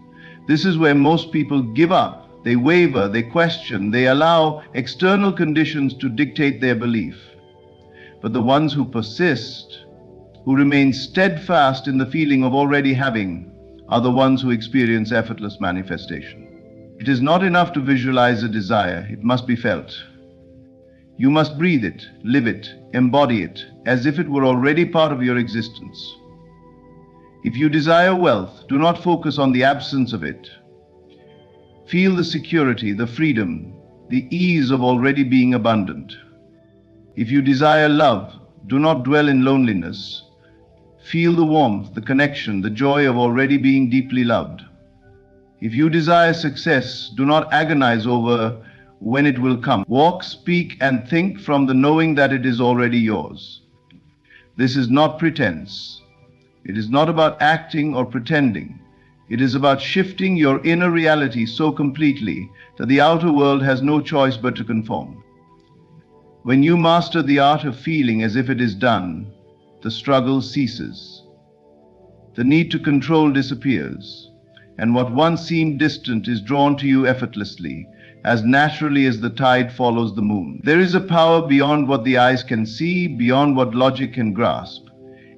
This is where most people give up. They waver, they question, they allow external conditions to dictate their belief. But the ones who persist, who remain steadfast in the feeling of already having, are the ones who experience effortless manifestation. It is not enough to visualize a desire, it must be felt. You must breathe it, live it, embody it, as if it were already part of your existence. If you desire wealth, do not focus on the absence of it. Feel the security, the freedom, the ease of already being abundant. If you desire love, do not dwell in loneliness. Feel the warmth, the connection, the joy of already being deeply loved. If you desire success, do not agonize over when it will come. Walk, speak, and think from the knowing that it is already yours. This is not pretense. It is not about acting or pretending. It is about shifting your inner reality so completely that the outer world has no choice but to conform. When you master the art of feeling as if it is done, the struggle ceases. The need to control disappears, and what once seemed distant is drawn to you effortlessly, as naturally as the tide follows the moon. There is a power beyond what the eyes can see, beyond what logic can grasp.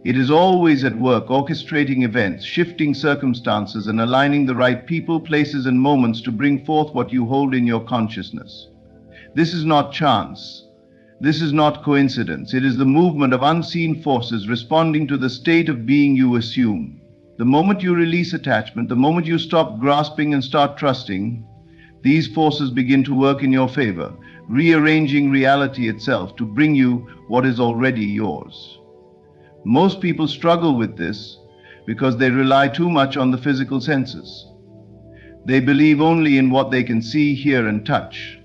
It is always at work, orchestrating events, shifting circumstances, and aligning the right people, places, and moments to bring forth what you hold in your consciousness. This is not chance. This is not coincidence. It is the movement of unseen forces responding to the state of being you assume. The moment you release attachment, the moment you stop grasping and start trusting, these forces begin to work in your favor, rearranging reality itself to bring you what is already yours. Most people struggle with this because they rely too much on the physical senses. They believe only in what they can see, hear, and touch.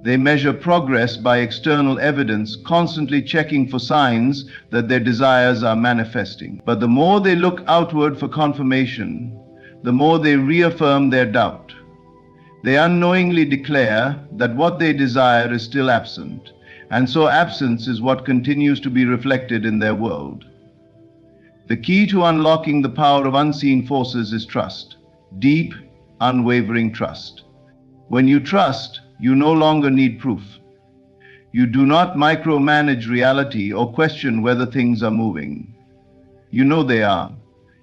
They measure progress by external evidence, constantly checking for signs that their desires are manifesting. But the more they look outward for confirmation, the more they reaffirm their doubt. They unknowingly declare that what they desire is still absent, and so absence is what continues to be reflected in their world. The key to unlocking the power of unseen forces is trust, deep, unwavering trust. When you trust, you no longer need proof. You do not micromanage reality or question whether things are moving. You know they are.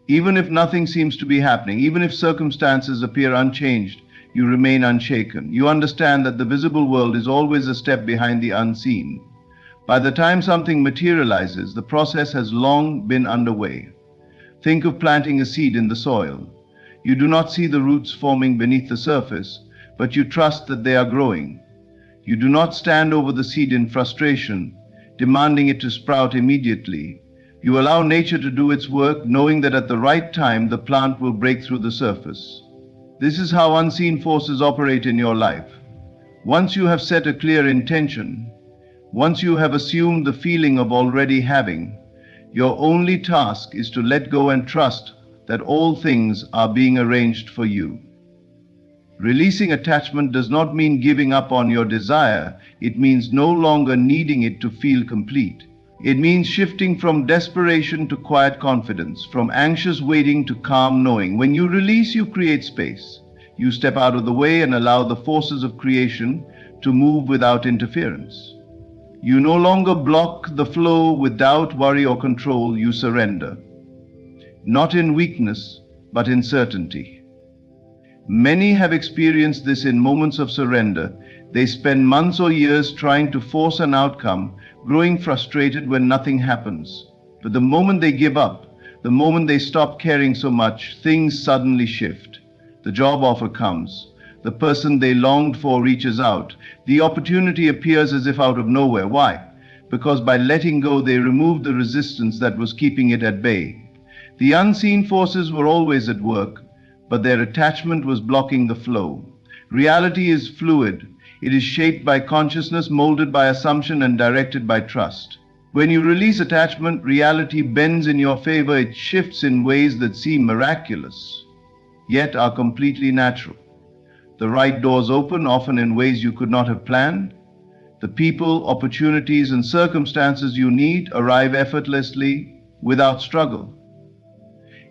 Even if nothing seems to be happening, even if circumstances appear unchanged, you remain unshaken. You understand that the visible world is always a step behind the unseen. By the time something materializes, the process has long been underway. Think of planting a seed in the soil. You do not see the roots forming beneath the surface, but you trust that they are growing. You do not stand over the seed in frustration, demanding it to sprout immediately. You allow nature to do its work, knowing that at the right time the plant will break through the surface. This is how unseen forces operate in your life. Once you have set a clear intention, once you have assumed the feeling of already having, your only task is to let go and trust that all things are being arranged for you. Releasing attachment does not mean giving up on your desire. It means no longer needing it to feel complete. It means shifting from desperation to quiet confidence, from anxious waiting to calm knowing. When you release, you create space. You step out of the way and allow the forces of creation to move without interference. You no longer block the flow with doubt, worry, or control. You surrender. Not in weakness, but in certainty. Many have experienced this in moments of surrender. They spend months or years trying to force an outcome, growing frustrated when nothing happens. But the moment they give up, the moment they stop caring so much, things suddenly shift. The job offer comes. The person they longed for reaches out. The opportunity appears as if out of nowhere. Why? Because by letting go, they removed the resistance that was keeping it at bay. The unseen forces were always at work, but their attachment was blocking the flow. Reality is fluid. It is shaped by consciousness, molded by assumption, and directed by trust. When you release attachment, reality bends in your favor. It shifts in ways that seem miraculous, yet are completely natural. The right doors open, often in ways you could not have planned. The people, opportunities, and circumstances you need arrive effortlessly, without struggle.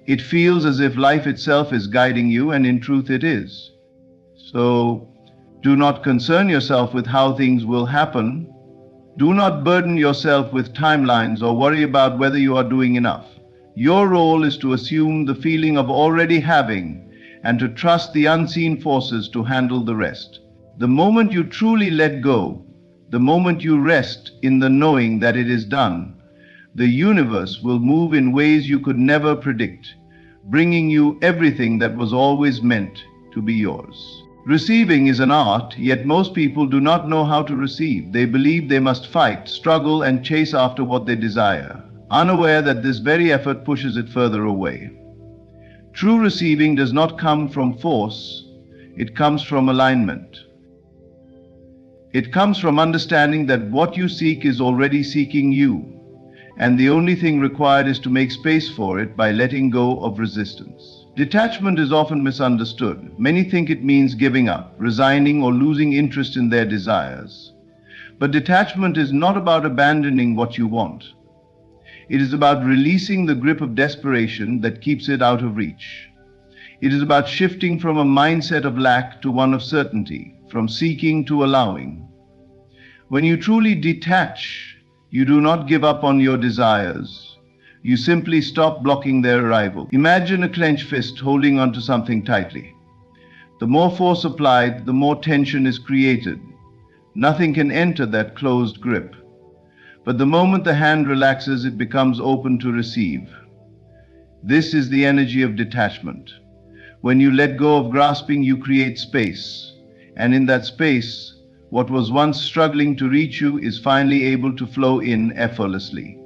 It feels as if life itself is guiding you, and in truth it is. So, do not concern yourself with how things will happen. Do not burden yourself with timelines or worry about whether you are doing enough. Your role is to assume the feeling of already having and to trust the unseen forces to handle the rest. The moment you truly let go, the moment you rest in the knowing that it is done, the universe will move in ways you could never predict, bringing you everything that was always meant to be yours. Receiving is an art, yet most people do not know how to receive. They believe they must fight, struggle, and chase after what they desire, unaware that this very effort pushes it further away. True receiving does not come from force, it comes from alignment. It comes from understanding that what you seek is already seeking you, and the only thing required is to make space for it by letting go of resistance. Detachment is often misunderstood. Many think it means giving up, resigning, or losing interest in their desires. But detachment is not about abandoning what you want. It is about releasing the grip of desperation that keeps it out of reach. It is about shifting from a mindset of lack to one of certainty, from seeking to allowing. When you truly detach, you do not give up on your desires. You simply stop blocking their arrival. Imagine a clenched fist holding onto something tightly. The more force applied, the more tension is created. Nothing can enter that closed grip. But the moment the hand relaxes, it becomes open to receive. This is the energy of detachment. When you let go of grasping, you create space. And in that space, what was once struggling to reach you is finally able to flow in effortlessly.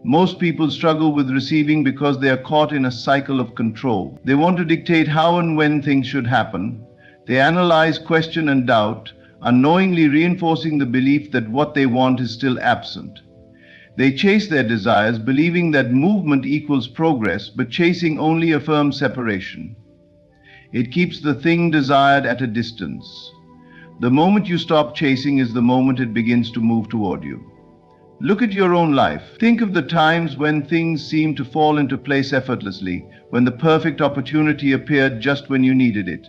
Most people struggle with receiving because they are caught in a cycle of control. They want to dictate how and when things should happen. They analyze, question, and doubt, unknowingly reinforcing the belief that what they want is still absent. They chase their desires, believing that movement equals progress, but chasing only affirms separation. It keeps the thing desired at a distance. The moment you stop chasing is the moment it begins to move toward you. Look at your own life. Think of the times when things seemed to fall into place effortlessly, when the perfect opportunity appeared just when you needed it,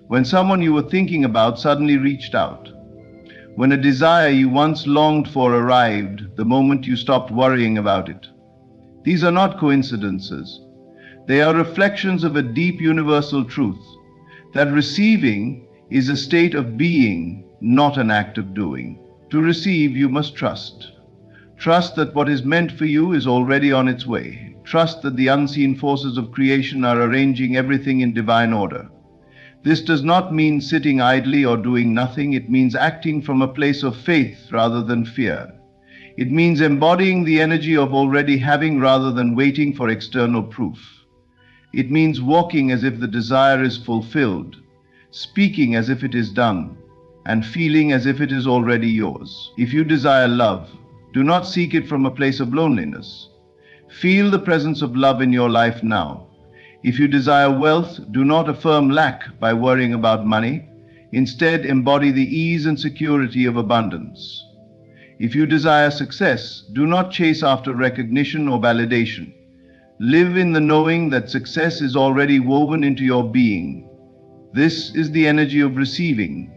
when someone you were thinking about suddenly reached out, when a desire you once longed for arrived the moment you stopped worrying about it. These are not coincidences. They are reflections of a deep universal truth, that receiving is a state of being, not an act of doing. To receive, you must trust. Trust that what is meant for you is already on its way. Trust that the unseen forces of creation are arranging everything in divine order. This does not mean sitting idly or doing nothing. It means acting from a place of faith rather than fear. It means embodying the energy of already having rather than waiting for external proof. It means walking as if the desire is fulfilled, speaking as if it is done, and feeling as if it is already yours. If you desire love, do not seek it from a place of loneliness. Feel the presence of love in your life now. If you desire wealth, do not affirm lack by worrying about money. Instead, embody the ease and security of abundance. If you desire success, do not chase after recognition or validation. Live in the knowing that success is already woven into your being. This is the energy of receiving,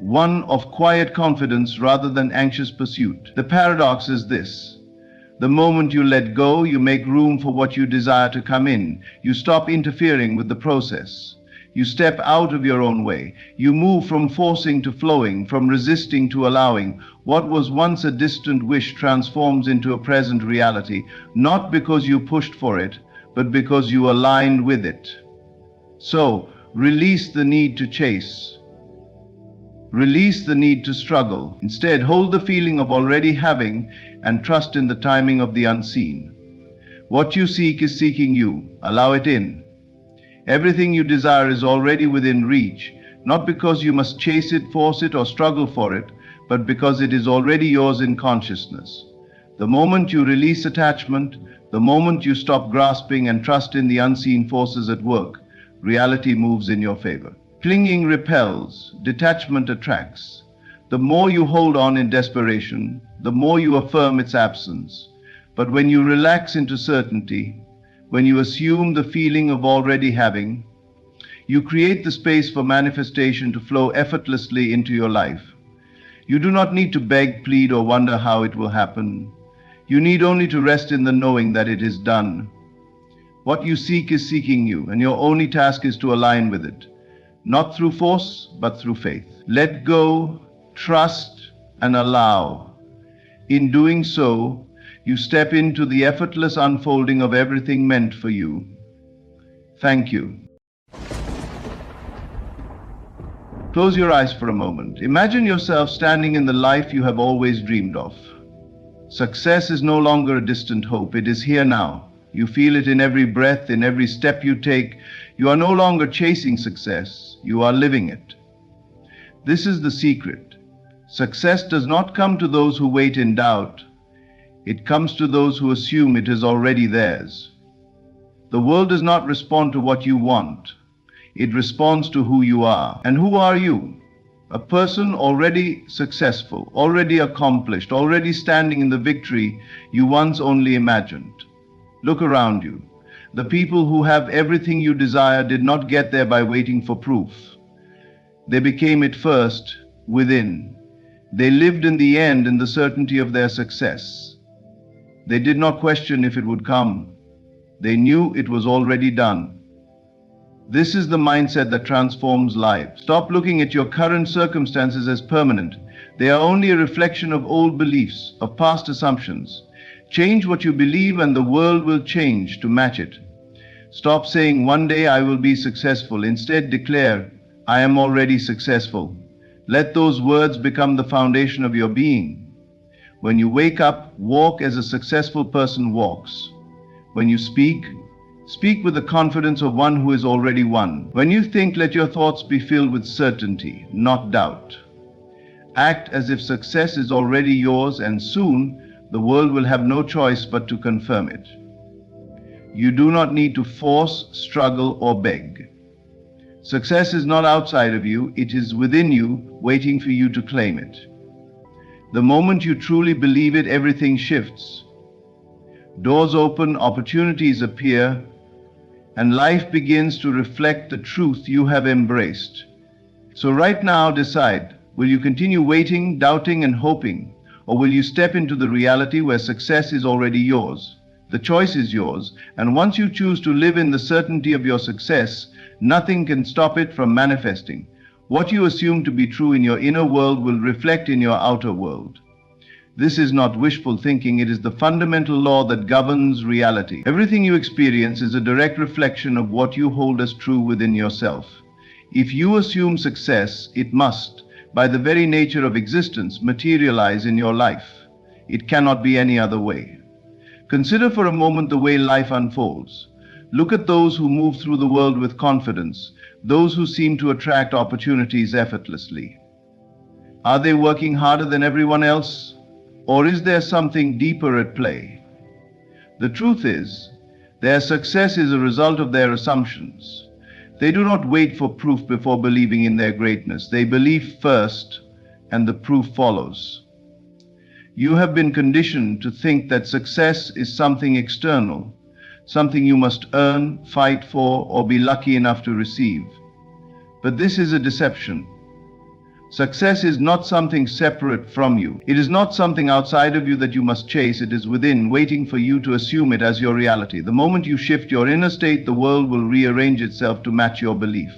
one of quiet confidence rather than anxious pursuit. The paradox is this: the moment you let go, you make room for what you desire to come in. You stop interfering with the process. You step out of your own way. You move from forcing to flowing, from resisting to allowing. What was once a distant wish transforms into a present reality, not because you pushed for it, but because you aligned with it. So, release the need to chase. Release the need to struggle. Instead, hold the feeling of already having and trust in the timing of the unseen. What you seek is seeking you. Allow it in. Everything you desire is already within reach, not because you must chase it, force it, or struggle for it, but because it is already yours in consciousness. The moment you release attachment, the moment you stop grasping and trust in the unseen forces at work, reality moves in your favor. Clinging repels, detachment attracts. The more you hold on in desperation, the more you affirm its absence. But when you relax into certainty, when you assume the feeling of already having, you create the space for manifestation to flow effortlessly into your life. You do not need to beg, plead, or wonder how it will happen. You need only to rest in the knowing that it is done. What you seek is seeking you, and your only task is to align with it. Not through force, but through faith. Let go, trust, and allow. In doing so, you step into the effortless unfolding of everything meant for you. Thank you. Close your eyes for a moment. Imagine yourself standing in the life you have always dreamed of. Success is no longer a distant hope. It is here now. You feel it in every breath, in every step you take. You are no longer chasing success. You are living it. This is the secret. Success does not come to those who wait in doubt. It comes to those who assume it is already theirs. The world does not respond to what you want. It responds to who you are. And who are you? A person already successful, already accomplished, already standing in the victory you once only imagined. Look around you. The people who have everything you desire did not get there by waiting for proof. They became it first, within. They lived in the end in the certainty of their success. They did not question if it would come. They knew it was already done. This is the mindset that transforms lives. Stop looking at your current circumstances as permanent. They are only a reflection of old beliefs, of past assumptions. Change what you believe and the world will change to match it. Stop saying, "One day I will be successful." Instead, declare, "I am already successful." Let those words become the foundation of your being. When you wake up, walk as a successful person walks. When you speak, speak with the confidence of one who is already won. When you think, let your thoughts be filled with certainty, not doubt. Act as if success is already yours, and soon the world will have no choice but to confirm it. You do not need to force, struggle, or beg. Success is not outside of you, it is within you, waiting for you to claim it. The moment you truly believe it, everything shifts. Doors open, opportunities appear, and life begins to reflect the truth you have embraced. So right now, decide, will you continue waiting, doubting, and hoping, or will you step into the reality where success is already yours? The choice is yours, and once you choose to live in the certainty of your success, nothing can stop it from manifesting. What you assume to be true in your inner world will reflect in your outer world. This is not wishful thinking, it is the fundamental law that governs reality. Everything you experience is a direct reflection of what you hold as true within yourself. If you assume success, it must, by the very nature of existence, materialize in your life. It cannot be any other way. Consider for a moment the way life unfolds. Look at those who move through the world with confidence, those who seem to attract opportunities effortlessly. Are they working harder than everyone else? Or is there something deeper at play? The truth is, their success is a result of their assumptions. They do not wait for proof before believing in their greatness. They believe first, and the proof follows. You have been conditioned to think that success is something external, something you must earn, fight for, or be lucky enough to receive. But this is a deception. Success is not something separate from you. It is not something outside of you that you must chase. It is within, waiting for you to assume it as your reality. The moment you shift your inner state, the world will rearrange itself to match your belief.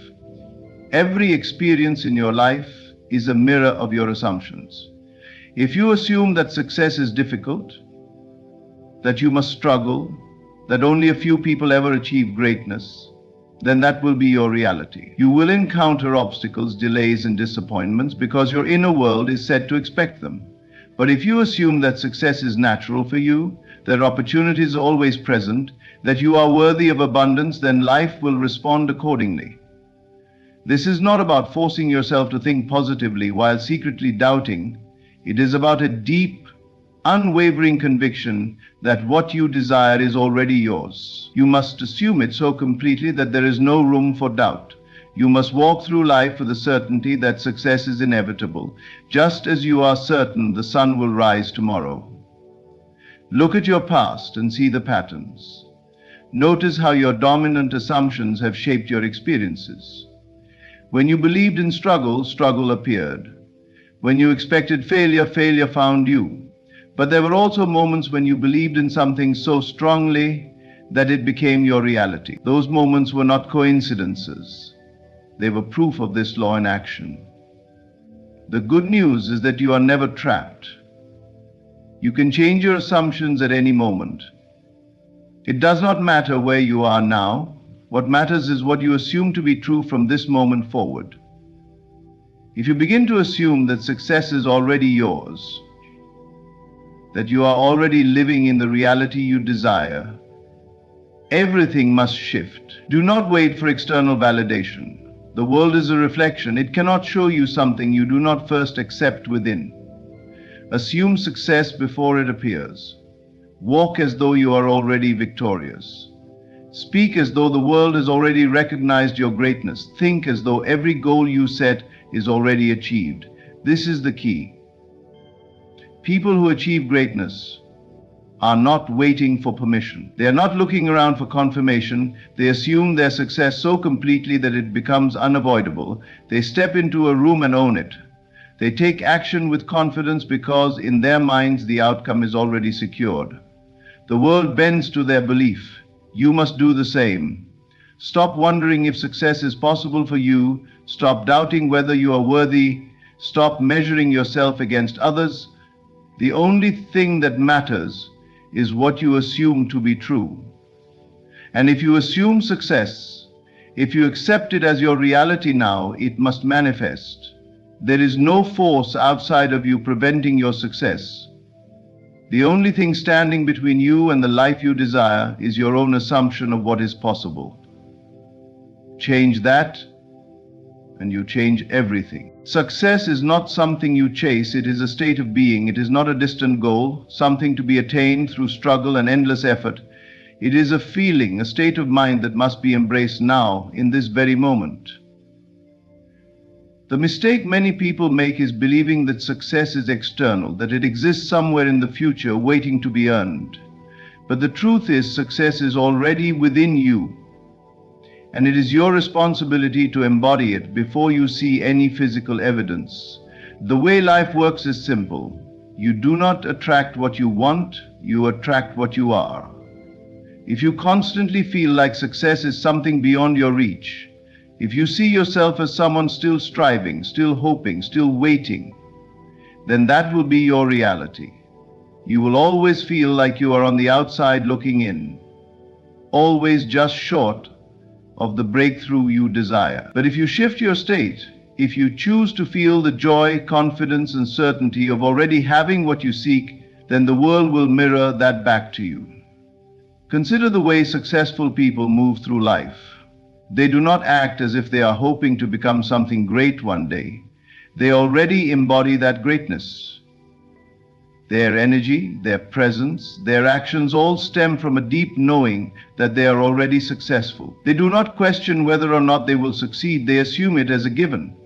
Every experience in your life is a mirror of your assumptions. If you assume that success is difficult, that you must struggle, that only a few people ever achieve greatness, then that will be your reality. You will encounter obstacles, delays, and disappointments because your inner world is set to expect them. But if you assume that success is natural for you, that opportunities are always present, that you are worthy of abundance, then life will respond accordingly. This is not about forcing yourself to think positively while secretly doubting. It is about a deep, unwavering conviction that what you desire is already yours. You must assume it so completely that there is no room for doubt. You must walk through life with the certainty that success is inevitable, just as you are certain the sun will rise tomorrow. Look at your past and see the patterns. Notice how your dominant assumptions have shaped your experiences. When you believed in struggle, struggle appeared. When you expected failure, failure found you. But there were also moments when you believed in something so strongly that it became your reality. Those moments were not coincidences. They were proof of this law in action. The good news is that you are never trapped. You can change your assumptions at any moment. It does not matter where you are now. What matters is what you assume to be true from this moment forward. If you begin to assume that success is already yours, that you are already living in the reality you desire, everything must shift. Do not wait for external validation. The world is a reflection. It cannot show you something you do not first accept within. Assume success before it appears. Walk as though you are already victorious. Speak as though the world has already recognized your greatness. Think as though every goal you set is already achieved. This is the key. People who achieve greatness are not waiting for permission. They are not looking around for confirmation. They assume their success so completely that it becomes unavoidable. They step into a room and own it. They take action with confidence because in their minds the outcome is already secured. The world bends to their belief. You must do the same. Stop wondering if success is possible for you. Stop doubting whether you are worthy. Stop measuring yourself against others. The only thing that matters is what you assume to be true. And if you assume success, if you accept it as your reality now, it must manifest. There is no force outside of you preventing your success. The only thing standing between you and the life you desire is your own assumption of what is possible. Change that, and you change everything. Success is not something you chase, it is a state of being. It is not a distant goal, something to be attained through struggle and endless effort. It is a feeling, a state of mind that must be embraced now, in this very moment. The mistake many people make is believing that success is external, that it exists somewhere in the future waiting to be earned. But the truth is, success is already within you, and it is your responsibility to embody it before you see any physical evidence. The way life works is simple. You do not attract what you want, you attract what you are. If you constantly feel like success is something beyond your reach, if you see yourself as someone still striving, still hoping, still waiting, then that will be your reality. You will always feel like you are on the outside looking in, always just short of the breakthrough you desire. But if you shift your state, if you choose to feel the joy, confidence, and certainty of already having what you seek, then the world will mirror that back to you. Consider the way successful people move through life. They do not act as if they are hoping to become something great one day. They already embody that greatness. Their energy, their presence, their actions all stem from a deep knowing that they are already successful. They do not question whether or not they will succeed, they assume it as a given.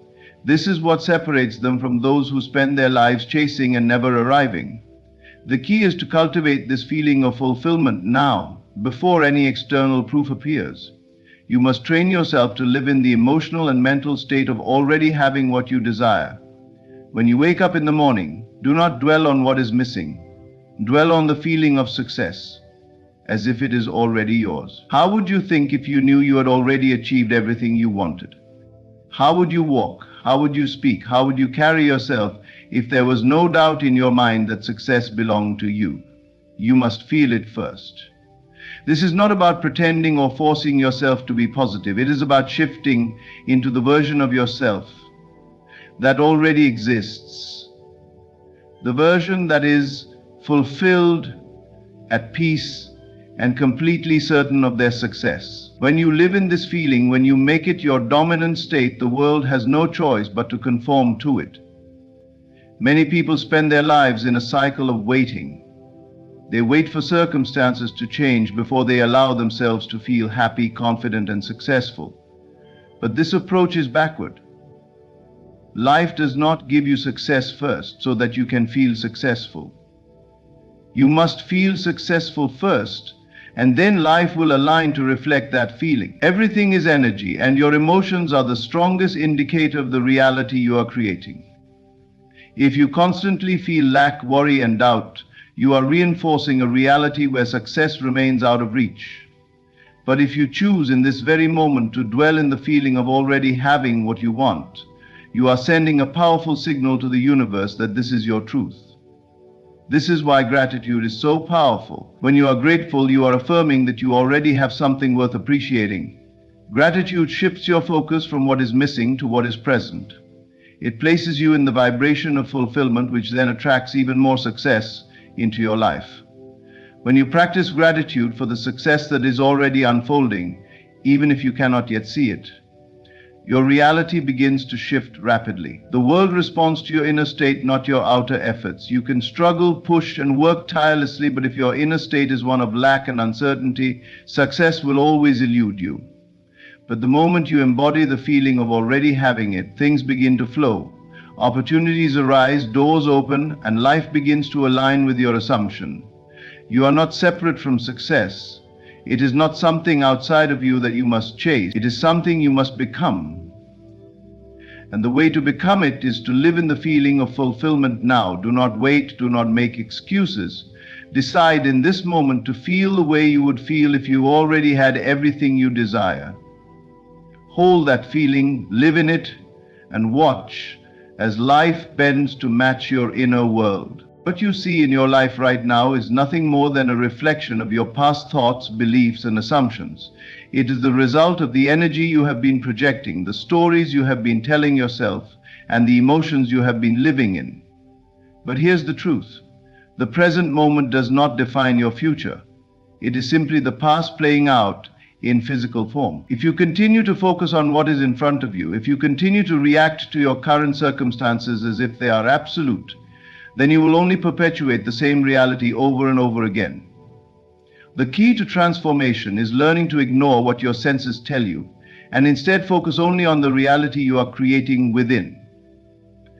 This is what separates them from those who spend their lives chasing and never arriving. The key is to cultivate this feeling of fulfillment now, before any external proof appears. You must train yourself to live in the emotional and mental state of already having what you desire. When you wake up in the morning, do not dwell on what is missing. Dwell on the feeling of success, as if it is already yours. How would you think if you knew you had already achieved everything you wanted? How would you walk? How would you speak? How would you carry yourself if there was no doubt in your mind that success belonged to you? You must feel it first. This is not about pretending or forcing yourself to be positive. It is about shifting into the version of yourself that already exists. The version that is fulfilled, at peace, and completely certain of their success. When you live in this feeling, when you make it your dominant state, the world has no choice but to conform to it. Many people spend their lives in a cycle of waiting. They wait for circumstances to change before they allow themselves to feel happy, confident, and successful. But this approach is backward. Life does not give you success first so that you can feel successful. You must feel successful first, and then life will align to reflect that feeling. Everything is energy, and your emotions are the strongest indicator of the reality you are creating. If you constantly feel lack, worry, and doubt, you are reinforcing a reality where success remains out of reach. But if you choose in this very moment to dwell in the feeling of already having what you want, you are sending a powerful signal to the universe that this is your truth. This is why gratitude is so powerful. When you are grateful, you are affirming that you already have something worth appreciating. Gratitude shifts your focus from what is missing to what is present. It places you in the vibration of fulfillment, which then attracts even more success into your life. When you practice gratitude for the success that is already unfolding, even if you cannot yet see it, your reality begins to shift rapidly. The world responds to your inner state, not your outer efforts. You can struggle, push, and work tirelessly, but if your inner state is one of lack and uncertainty, success will always elude you. But the moment you embody the feeling of already having it, things begin to flow. Opportunities arise, doors open, and life begins to align with your assumption. You are not separate from success. It is not something outside of you that you must chase. It is something you must become. And the way to become it is to live in the feeling of fulfillment now. Do not wait. Do not make excuses. Decide in this moment to feel the way you would feel if you already had everything you desire. Hold that feeling, live in it, and watch as life bends to match your inner world. What you see in your life right now is nothing more than a reflection of your past thoughts, beliefs, and assumptions. It is the result of the energy you have been projecting, the stories you have been telling yourself, and the emotions you have been living in. But here's the truth. The present moment does not define your future. It is simply the past playing out in physical form. If you continue to focus on what is in front of you, if you continue to react to your current circumstances as if they are absolute, then you will only perpetuate the same reality over and over again. The key to transformation is learning to ignore what your senses tell you and instead focus only on the reality you are creating within.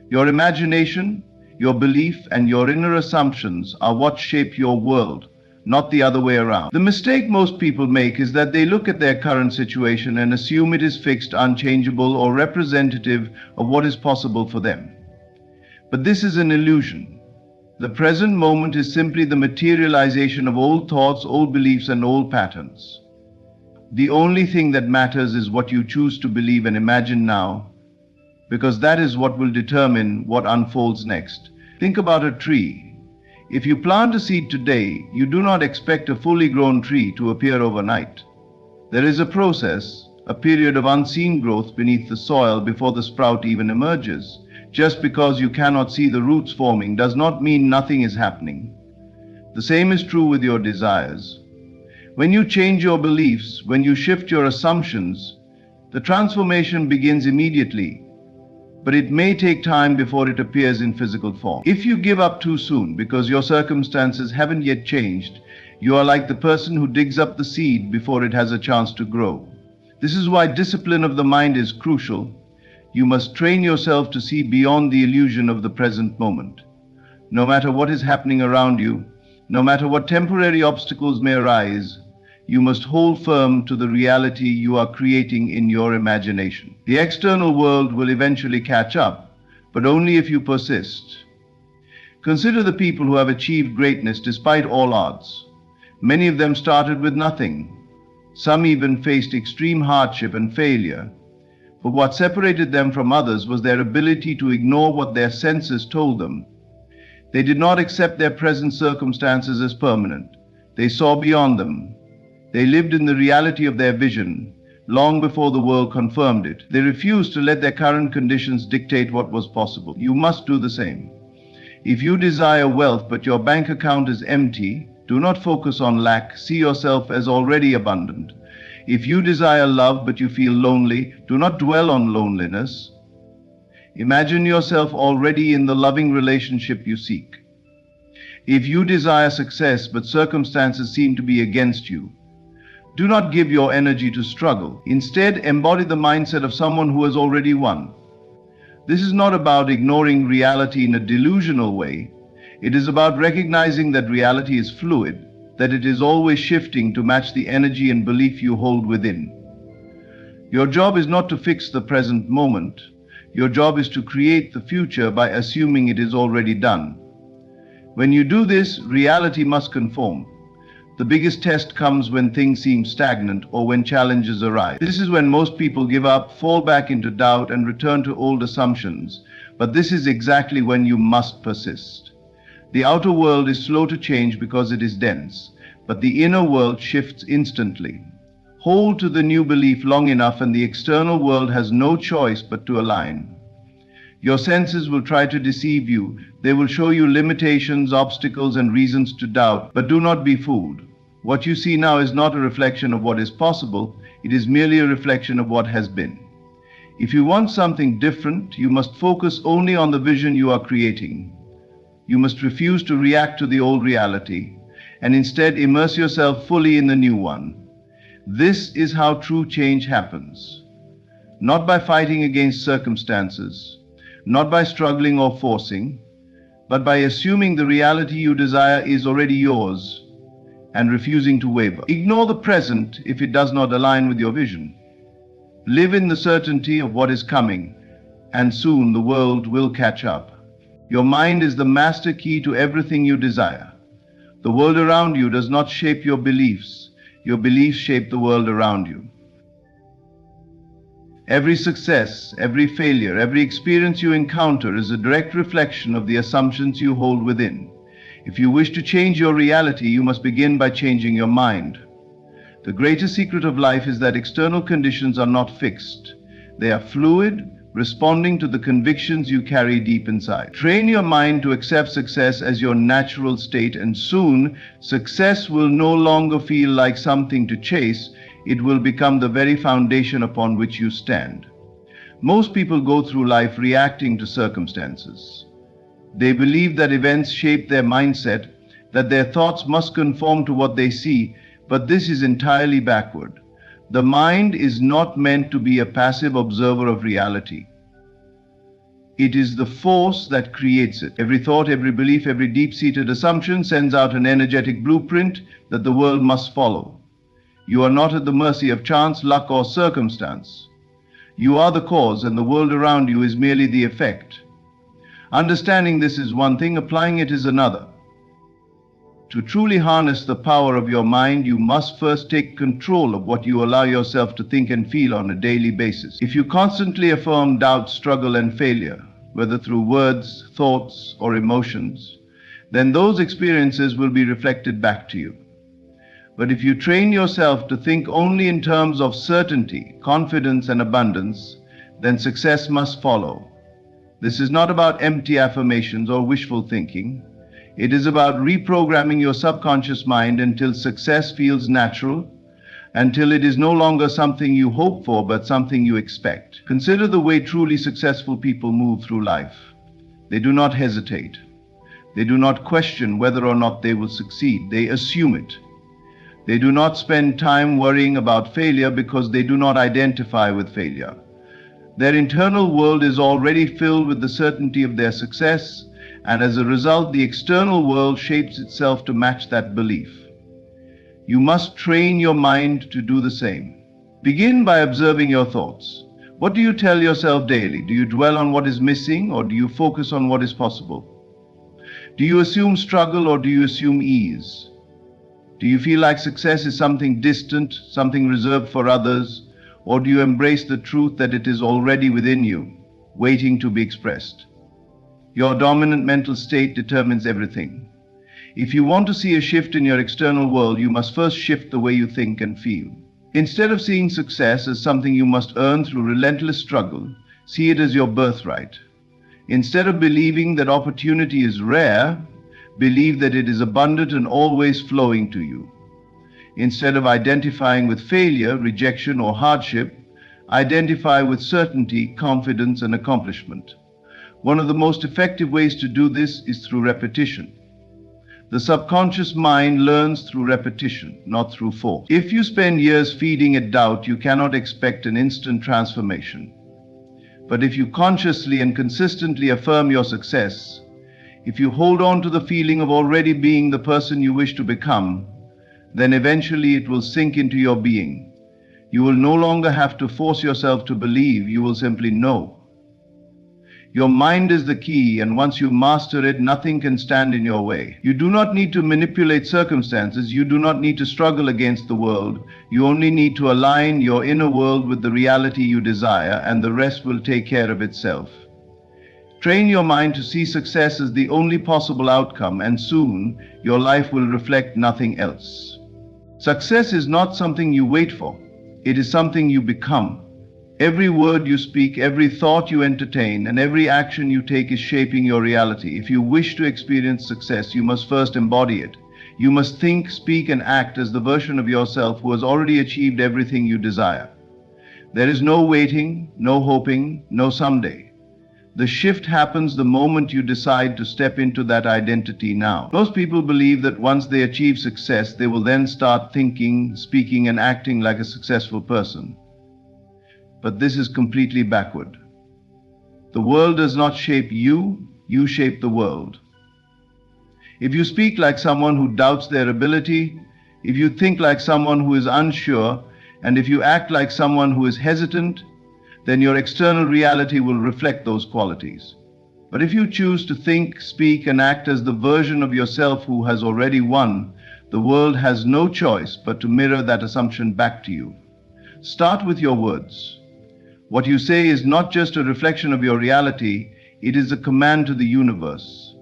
Your imagination, your belief, and your inner assumptions are what shape your world, not the other way around. The mistake most people make is that they look at their current situation and assume it is fixed, unchangeable, or representative of what is possible for them. But this is an illusion. The present moment is simply the materialization of old thoughts, old beliefs, and old patterns. The only thing that matters is what you choose to believe and imagine now, because that is what will determine what unfolds next. Think about a tree. If you plant a seed today, you do not expect a fully grown tree to appear overnight. There is a process, a period of unseen growth beneath the soil before the sprout even emerges. Just because you cannot see the roots forming does not mean nothing is happening. The same is true with your desires. When you change your beliefs, when you shift your assumptions, the transformation begins immediately, but it may take time before it appears in physical form. If you give up too soon because your circumstances haven't yet changed, you are like the person who digs up the seed before it has a chance to grow. This is why discipline of the mind is crucial. You must train yourself to see beyond the illusion of the present moment. No matter what is happening around you, no matter what temporary obstacles may arise, you must hold firm to the reality you are creating in your imagination. The external world will eventually catch up, but only if you persist. Consider the people who have achieved greatness despite all odds. Many of them started with nothing. Some even faced extreme hardship and failure. But what separated them from others was their ability to ignore what their senses told them. They did not accept their present circumstances as permanent. They saw beyond them. They lived in the reality of their vision, long before the world confirmed it. They refused to let their current conditions dictate what was possible. You must do the same. If you desire wealth but your bank account is empty, do not focus on lack. See yourself as already abundant. If you desire love but you feel lonely, do not dwell on loneliness. Imagine yourself already in the loving relationship you seek. If you desire success but circumstances seem to be against you, do not give your energy to struggle. Instead, embody the mindset of someone who has already won. This is not about ignoring reality in a delusional way. It is about recognizing that reality is fluid, that it is always shifting to match the energy and belief you hold within. Your job is not to fix the present moment. Your job is to create the future by assuming it is already done. When you do this, reality must conform. The biggest test comes when things seem stagnant or when challenges arise. This is when most people give up, fall back into doubt, and return to old assumptions. But this is exactly when you must persist. The outer world is slow to change because it is dense, but the inner world shifts instantly. Hold to the new belief long enough and the external world has no choice but to align. Your senses will try to deceive you. They will show you limitations, obstacles, and reasons to doubt, but do not be fooled. What you see now is not a reflection of what is possible. It is merely a reflection of what has been. If you want something different, you must focus only on the vision you are creating. You must refuse to react to the old reality and instead immerse yourself fully in the new one. This is how true change happens. Not by fighting against circumstances, not by struggling or forcing, but by assuming the reality you desire is already yours and refusing to waver. Ignore the present if it does not align with your vision. Live in the certainty of what is coming, and soon the world will catch up. Your mind is the master key to everything you desire. The world around you does not shape your beliefs. Your beliefs shape the world around you. Every success, every failure, every experience you encounter is a direct reflection of the assumptions you hold within. If you wish to change your reality, you must begin by changing your mind. The greatest secret of life is that external conditions are not fixed. They are fluid, responding to the convictions you carry deep inside. Train your mind to accept success as your natural state, and soon success will no longer feel like something to chase. It will become the very foundation upon which you stand. Most people go through life reacting to circumstances. They believe that events shape their mindset, that their thoughts must conform to what they see, but this is entirely backward. The mind is not meant to be a passive observer of reality. It is the force that creates it. Every thought, every belief, every deep-seated assumption sends out an energetic blueprint that the world must follow. You are not at the mercy of chance, luck, or circumstance. You are the cause, and the world around you is merely the effect. Understanding this is one thing, applying it is another. To truly harness the power of your mind, you must first take control of what you allow yourself to think and feel on a daily basis. If you constantly affirm doubt, struggle, and failure, whether through words, thoughts, or emotions, then those experiences will be reflected back to you. But if you train yourself to think only in terms of certainty, confidence, and abundance, then success must follow. This is not about empty affirmations or wishful thinking. It is about reprogramming your subconscious mind until success feels natural, until it is no longer something you hope for, but something you expect. Consider the way truly successful people move through life. They do not hesitate. They do not question whether or not they will succeed. They assume it. They do not spend time worrying about failure because they do not identify with failure. Their internal world is already filled with the certainty of their success, and as a result, the external world shapes itself to match that belief. You must train your mind to do the same. Begin by observing your thoughts. What do you tell yourself daily? Do you dwell on what is missing, or do you focus on what is possible? Do you assume struggle, or do you assume ease? Do you feel like success is something distant, something reserved for others, or do you embrace the truth that it is already within you, waiting to be expressed? Your dominant mental state determines everything. If you want to see a shift in your external world, you must first shift the way you think and feel. Instead of seeing success as something you must earn through relentless struggle, see it as your birthright. Instead of believing that opportunity is rare, believe that it is abundant and always flowing to you. Instead of identifying with failure, rejection, or hardship, identify with certainty, confidence, and accomplishment. One of the most effective ways to do this is through repetition. The subconscious mind learns through repetition, not through force. If you spend years feeding it doubt, you cannot expect an instant transformation. But if you consciously and consistently affirm your success, if you hold on to the feeling of already being the person you wish to become, then eventually it will sink into your being. You will no longer have to force yourself to believe, you will simply know. Your mind is the key, and once you master it, nothing can stand in your way. You do not need to manipulate circumstances. You do not need to struggle against the world. You only need to align your inner world with the reality you desire, and the rest will take care of itself. Train your mind to see success as the only possible outcome, and soon your life will reflect nothing else. Success is not something you wait for. It is something you become. Every word you speak, every thought you entertain, and every action you take is shaping your reality. If you wish to experience success, you must first embody it. You must think, speak, and act as the version of yourself who has already achieved everything you desire. There is no waiting, no hoping, no someday. The shift happens the moment you decide to step into that identity now. Most people believe that once they achieve success, they will then start thinking, speaking, and acting like a successful person. But this is completely backward. The world does not shape you, you shape the world. If you speak like someone who doubts their ability, if you think like someone who is unsure, and if you act like someone who is hesitant, then your external reality will reflect those qualities. But if you choose to think, speak, and act as the version of yourself who has already won, the world has no choice but to mirror that assumption back to you. Start with your words. What you say is not just a reflection of your reality, it is a command to the universe.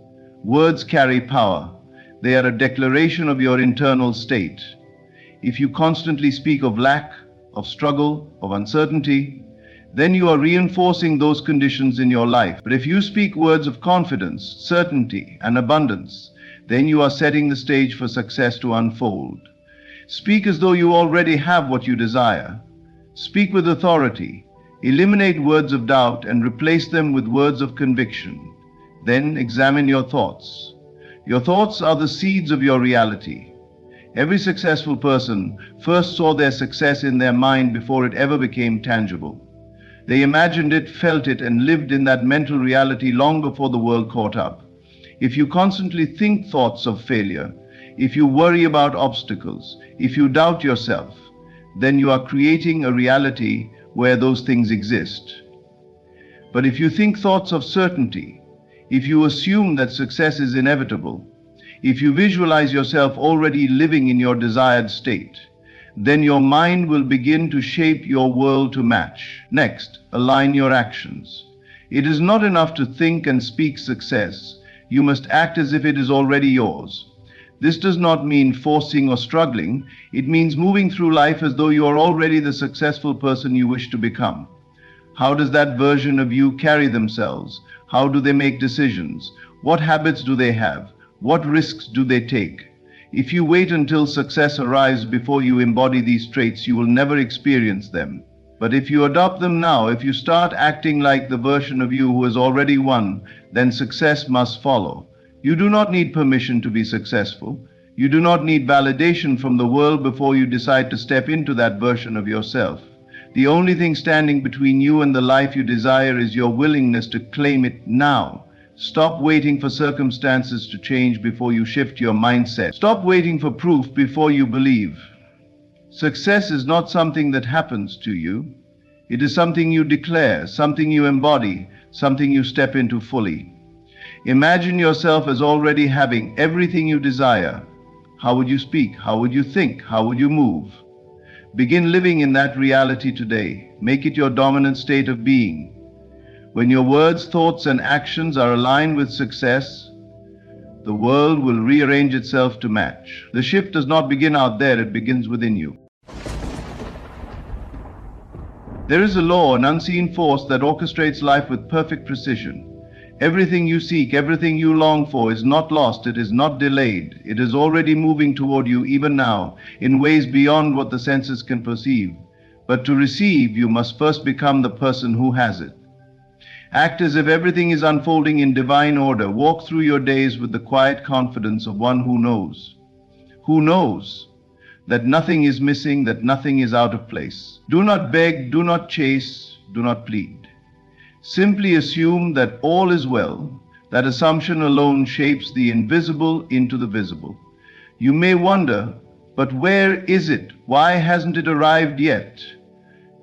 Words carry power. They are a declaration of your internal state. If you constantly speak of lack, of struggle, of uncertainty, then you are reinforcing those conditions in your life. But if you speak words of confidence, certainty, and abundance, then you are setting the stage for success to unfold. Speak as though you already have what you desire. Speak with authority. Eliminate words of doubt and replace them with words of conviction. Then examine your thoughts. Your thoughts are the seeds of your reality. Every successful person first saw their success in their mind before it ever became tangible. They imagined it, felt it, and lived in that mental reality long before the world caught up. If you constantly think thoughts of failure, if you worry about obstacles, if you doubt yourself, then you are creating a reality where those things exist. But if you think thoughts of certainty, if you assume that success is inevitable, if you visualize yourself already living in your desired state, then your mind will begin to shape your world to match. Next, align your actions. It is not enough to think and speak success. You must act as if it is already yours. This does not mean forcing or struggling. It means moving through life as though you are already the successful person you wish to become. How does that version of you carry themselves? How do they make decisions? What habits do they have? What risks do they take? If you wait until success arrives before you embody these traits, you will never experience them. But if you adopt them now, if you start acting like the version of you who has already won, then success must follow. You do not need permission to be successful. You do not need validation from the world before you decide to step into that version of yourself. The only thing standing between you and the life you desire is your willingness to claim it now. Stop waiting for circumstances to change before you shift your mindset. Stop waiting for proof before you believe. Success is not something that happens to you. It is something you declare, something you embody, something you step into fully. Imagine yourself as already having everything you desire. How would you speak? How would you think? How would you move? Begin living in that reality today. Make it your dominant state of being. When your words, thoughts, and actions are aligned with success, the world will rearrange itself to match. The shift does not begin out there, it begins within you. There is a law, an unseen force that orchestrates life with perfect precision. Everything you seek, everything you long for is not lost, it is not delayed. It is already moving toward you even now, in ways beyond what the senses can perceive. But to receive, you must first become the person who has it. Act as if everything is unfolding in divine order. Walk through your days with the quiet confidence of one who knows. Who knows that nothing is missing, that nothing is out of place. Do not beg, do not chase, do not plead. Simply assume that all is well. That assumption alone shapes the invisible into the visible. You may wonder, but where is it? Why hasn't it arrived yet?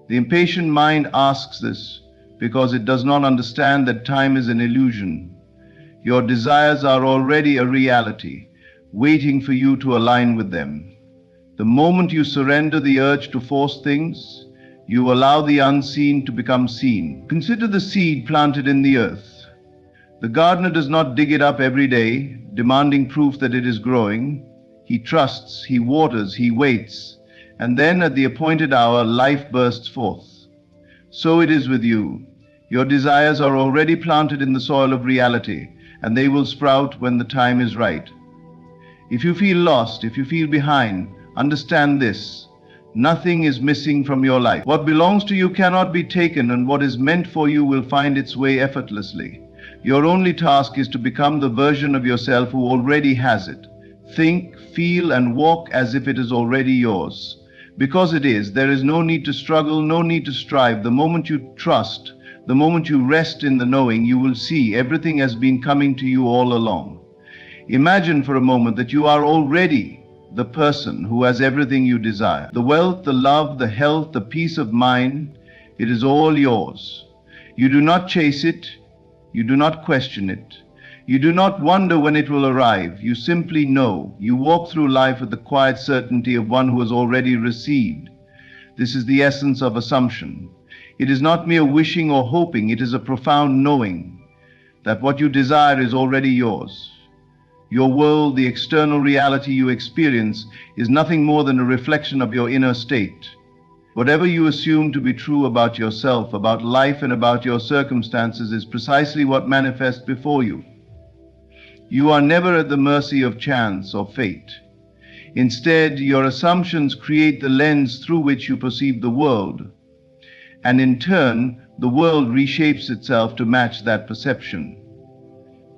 The impatient mind asks this because it does not understand that time is an illusion. Your desires are already a reality, waiting for you to align with them. The moment you surrender the urge to force things, you allow the unseen to become seen. Consider the seed planted in the earth. The gardener does not dig it up every day, demanding proof that it is growing. He trusts, he waters, he waits, and then at the appointed hour, life bursts forth. So it is with you. Your desires are already planted in the soil of reality, and they will sprout when the time is right. If you feel lost, if you feel behind, understand this. Nothing is missing from your life. What belongs to you cannot be taken, and what is meant for you will find its way effortlessly. Your only task is to become the version of yourself who already has it. Think, feel, and walk as if it is already yours. Because it is, there is no need to struggle, no need to strive. The moment you trust, the moment you rest in the knowing, you will see everything has been coming to you all along. Imagine for a moment that you are already the person who has everything you desire. The wealth, the love, the health, the peace of mind, it is all yours. You do not chase it. You do not question it. You do not wonder when it will arrive. You simply know. You walk through life with the quiet certainty of one who has already received. This is the essence of assumption. It is not mere wishing or hoping. It is a profound knowing that what you desire is already yours. Your world, the external reality you experience, is nothing more than a reflection of your inner state. Whatever you assume to be true about yourself, about life, and about your circumstances is precisely what manifests before you. You are never at the mercy of chance or fate. Instead, your assumptions create the lens through which you perceive the world, and in turn, the world reshapes itself to match that perception.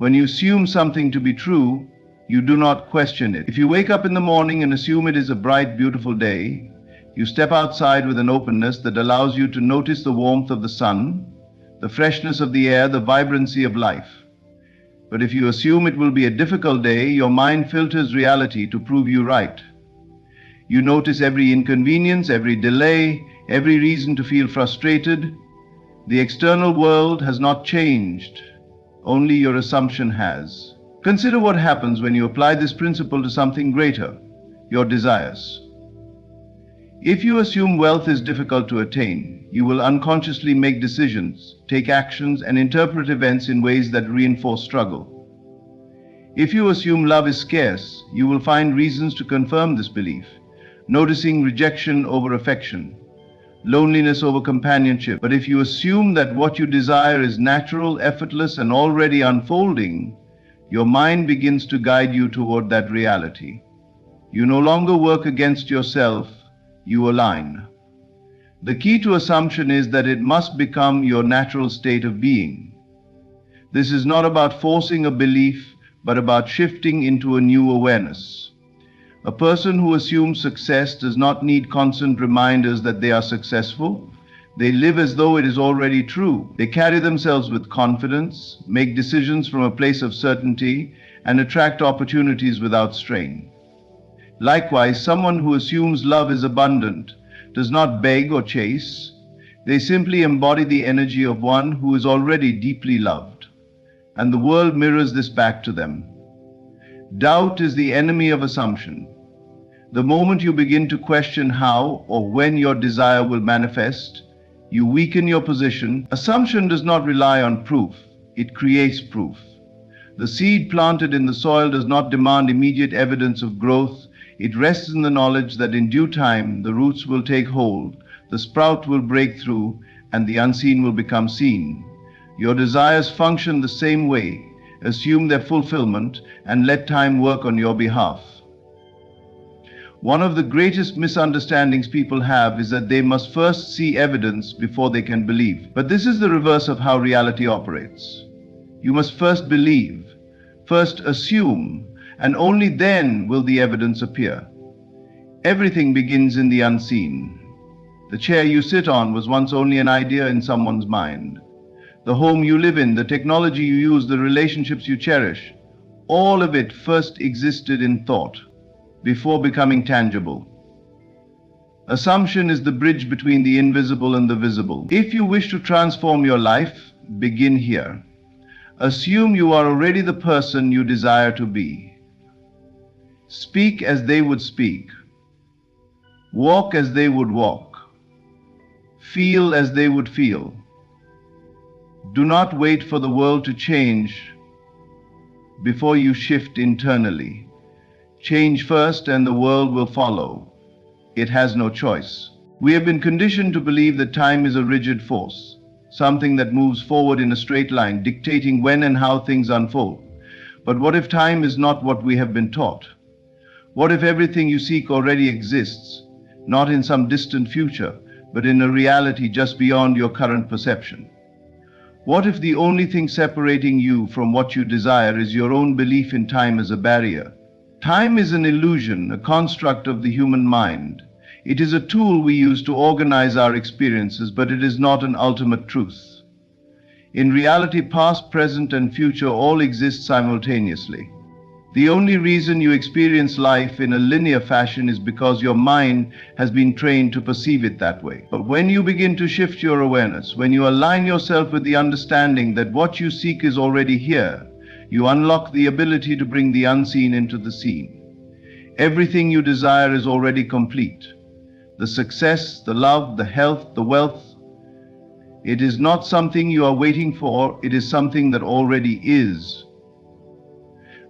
When you assume something to be true, you do not question it. If you wake up in the morning and assume it is a bright, beautiful day, you step outside with an openness that allows you to notice the warmth of the sun, the freshness of the air, the vibrancy of life. But if you assume it will be a difficult day, your mind filters reality to prove you right. You notice every inconvenience, every delay, every reason to feel frustrated. The external world has not changed. Only your assumption has. Consider what happens when you apply this principle to something greater, your desires. If you assume wealth is difficult to attain, you will unconsciously make decisions, take actions, and interpret events in ways that reinforce struggle. If you assume love is scarce, you will find reasons to confirm this belief, noticing rejection over affection, loneliness over companionship. But if you assume that what you desire is natural, effortless, and already unfolding, your mind begins to guide you toward that reality. You no longer work against yourself, you align. The key to assumption is that it must become your natural state of being. This is not about forcing a belief, but about shifting into a new awareness. A person who assumes success does not need constant reminders that they are successful. They live as though it is already true. They carry themselves with confidence, make decisions from a place of certainty, and attract opportunities without strain. Likewise, someone who assumes love is abundant does not beg or chase. They simply embody the energy of one who is already deeply loved, and the world mirrors this back to them. Doubt is the enemy of assumption. The moment you begin to question how or when your desire will manifest, you weaken your position. Assumption does not rely on proof, it creates proof. The seed planted in the soil does not demand immediate evidence of growth. It rests in the knowledge that in due time the roots will take hold, the sprout will break through, and the unseen will become seen. Your desires function the same way. Assume their fulfillment and let time work on your behalf. One of the greatest misunderstandings people have is that they must first see evidence before they can believe. But this is the reverse of how reality operates. You must first believe, first assume, and only then will the evidence appear. Everything begins in the unseen. The chair you sit on was once only an idea in someone's mind. The home you live in, the technology you use, the relationships you cherish, all of it first existed in thought, before becoming tangible. Assumption is the bridge between the invisible and the visible. If you wish to transform your life, begin here. Assume you are already the person you desire to be. Speak as they would speak. Walk as they would walk. Feel as they would feel. Do not wait for the world to change before you shift internally. Change first and the world will follow. It has no choice. We have been conditioned to believe that time is a rigid force, something that moves forward in a straight line, dictating when and how things unfold. But what if time is not what we have been taught? What if everything you seek already exists, not in some distant future, but in a reality just beyond your current perception? What if the only thing separating you from what you desire is your own belief in time as a barrier? Time is an illusion, a construct of the human mind. It is a tool we use to organize our experiences, but it is not an ultimate truth. In reality, past, present, and future all exist simultaneously. The only reason you experience life in a linear fashion is because your mind has been trained to perceive it that way. But when you begin to shift your awareness, when you align yourself with the understanding that what you seek is already here, you unlock the ability to bring the unseen into the seen. Everything you desire is already complete. The success, the love, the health, the wealth. It is not something you are waiting for, it is something that already is.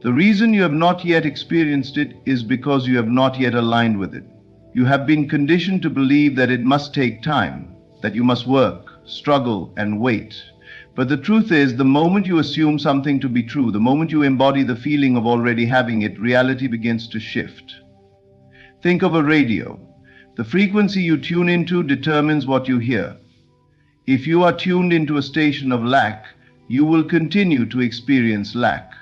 The reason you have not yet experienced it is because you have not yet aligned with it. You have been conditioned to believe that it must take time, that you must work, struggle, and wait. But the truth is, the moment you assume something to be true, the moment you embody the feeling of already having it, reality begins to shift. Think of a radio. The frequency you tune into determines what you hear. If you are tuned into a station of lack, you will continue to experience lack.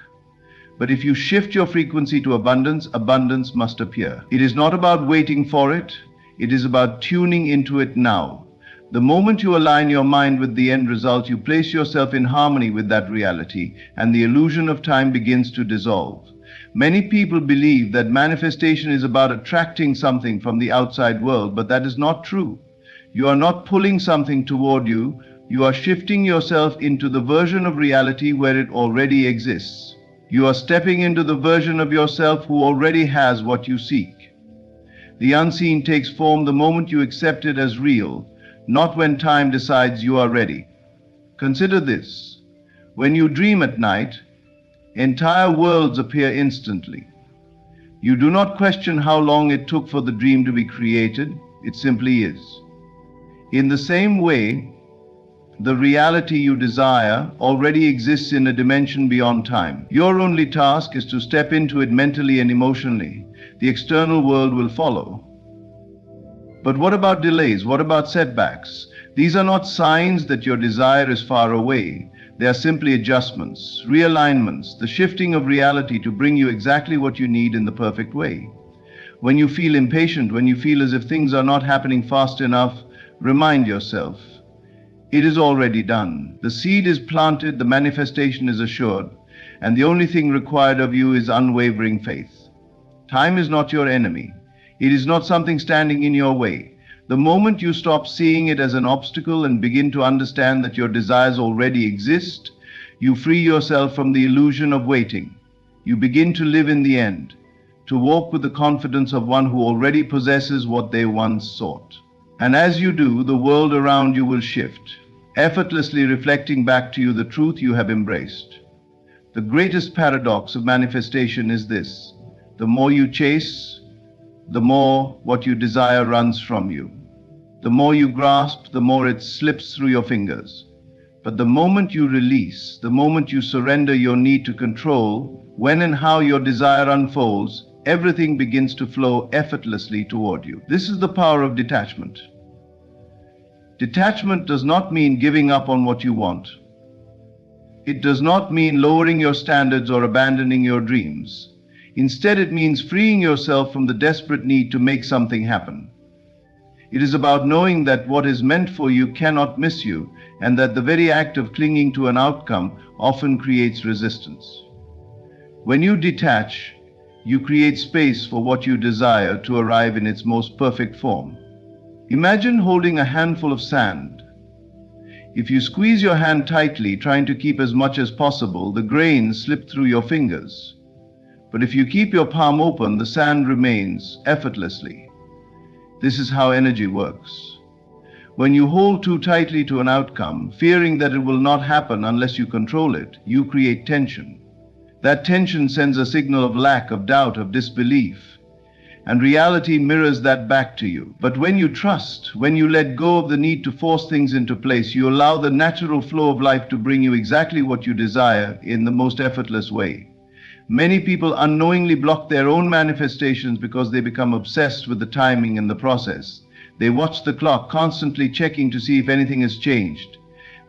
But if you shift your frequency to abundance, abundance must appear. It is not about waiting for it, it is about tuning into it now. The moment you align your mind with the end result, you place yourself in harmony with that reality, and the illusion of time begins to dissolve. Many people believe that manifestation is about attracting something from the outside world, but that is not true. You are not pulling something toward you, you are shifting yourself into the version of reality where it already exists. You are stepping into the version of yourself who already has what you seek. The unseen takes form the moment you accept it as real, not when time decides you are ready. Consider this. When you dream at night, Entire worlds appear instantly. You do not question how long it took for the dream to be created, it simply is. In the same way, the reality you desire already exists in a dimension beyond time. Your only task is to step into it mentally and emotionally. The external world will follow. But what about delays? What about setbacks? These are not signs that your desire is far away. They are simply adjustments, realignments, the shifting of reality to bring you exactly what you need in the perfect way. When you feel impatient, when you feel as if things are not happening fast enough, remind yourself, it is already done. The seed is planted, the manifestation is assured, and the only thing required of you is unwavering faith. Time is not your enemy. It is not something standing in your way. The moment you stop seeing it as an obstacle and begin to understand that your desires already exist, you free yourself from the illusion of waiting. You begin to live in the end, to walk with the confidence of one who already possesses what they once sought. And as you do, the world around you will shift, effortlessly reflecting back to you the truth you have embraced. The greatest paradox of manifestation is this: the more you chase, the more what you desire runs from you. The more you grasp, the more it slips through your fingers. But the moment you release, the moment you surrender your need to control when and how your desire unfolds, everything begins to flow effortlessly toward you. This is the power of detachment. Detachment does not mean giving up on what you want. It does not mean lowering your standards or abandoning your dreams. Instead, it means freeing yourself from the desperate need to make something happen. It is about knowing that what is meant for you cannot miss you, and that the very act of clinging to an outcome often creates resistance. When you detach, you create space for what you desire to arrive in its most perfect form. Imagine holding a handful of sand. If you squeeze your hand tightly, trying to keep as much as possible, the grains slip through your fingers. But if you keep your palm open, the sand remains effortlessly. This is how energy works. When you hold too tightly to an outcome, fearing that it will not happen unless you control it, you create tension. That tension sends a signal of lack, of doubt, of disbelief. And reality mirrors that back to you. But when you trust, when you let go of the need to force things into place, you allow the natural flow of life to bring you exactly what you desire in the most effortless way. Many people unknowingly block their own manifestations because they become obsessed with the timing and the process. They watch the clock, constantly checking to see if anything has changed.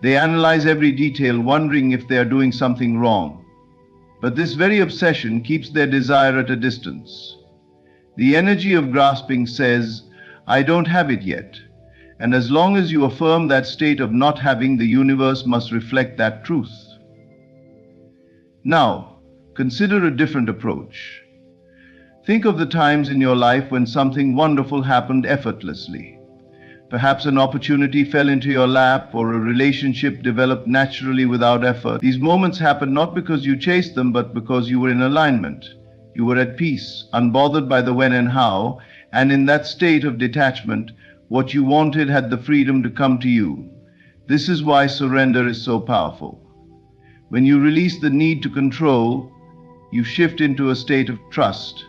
They analyze every detail, wondering if they are doing something wrong. But this very obsession keeps their desire at a distance. The energy of grasping says, I don't have it yet. And as long as you affirm that state of not having, the universe must reflect that truth. Now, consider a different approach. Think of the times in your life when something wonderful happened effortlessly. Perhaps an opportunity fell into your lap, or a relationship developed naturally without effort. These moments happened not because you chased them, but because you were in alignment. You were at peace, unbothered by the when and how, and in that state of detachment, what you wanted had the freedom to come to you. This is why surrender is so powerful. When you release the need to control, you shift into a state of trust.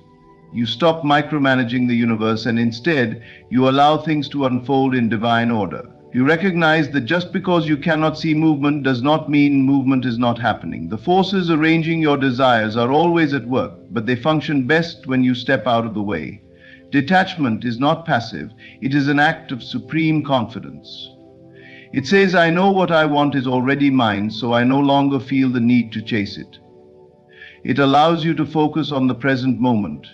You stop micromanaging the universe, and instead, you allow things to unfold in divine order. You recognize that just because you cannot see movement does not mean movement is not happening. The forces arranging your desires are always at work, but they function best when you step out of the way. Detachment is not passive. It is an act of supreme confidence. It says, I know what I want is already mine, so I no longer feel the need to chase it. It allows you to focus on the present moment,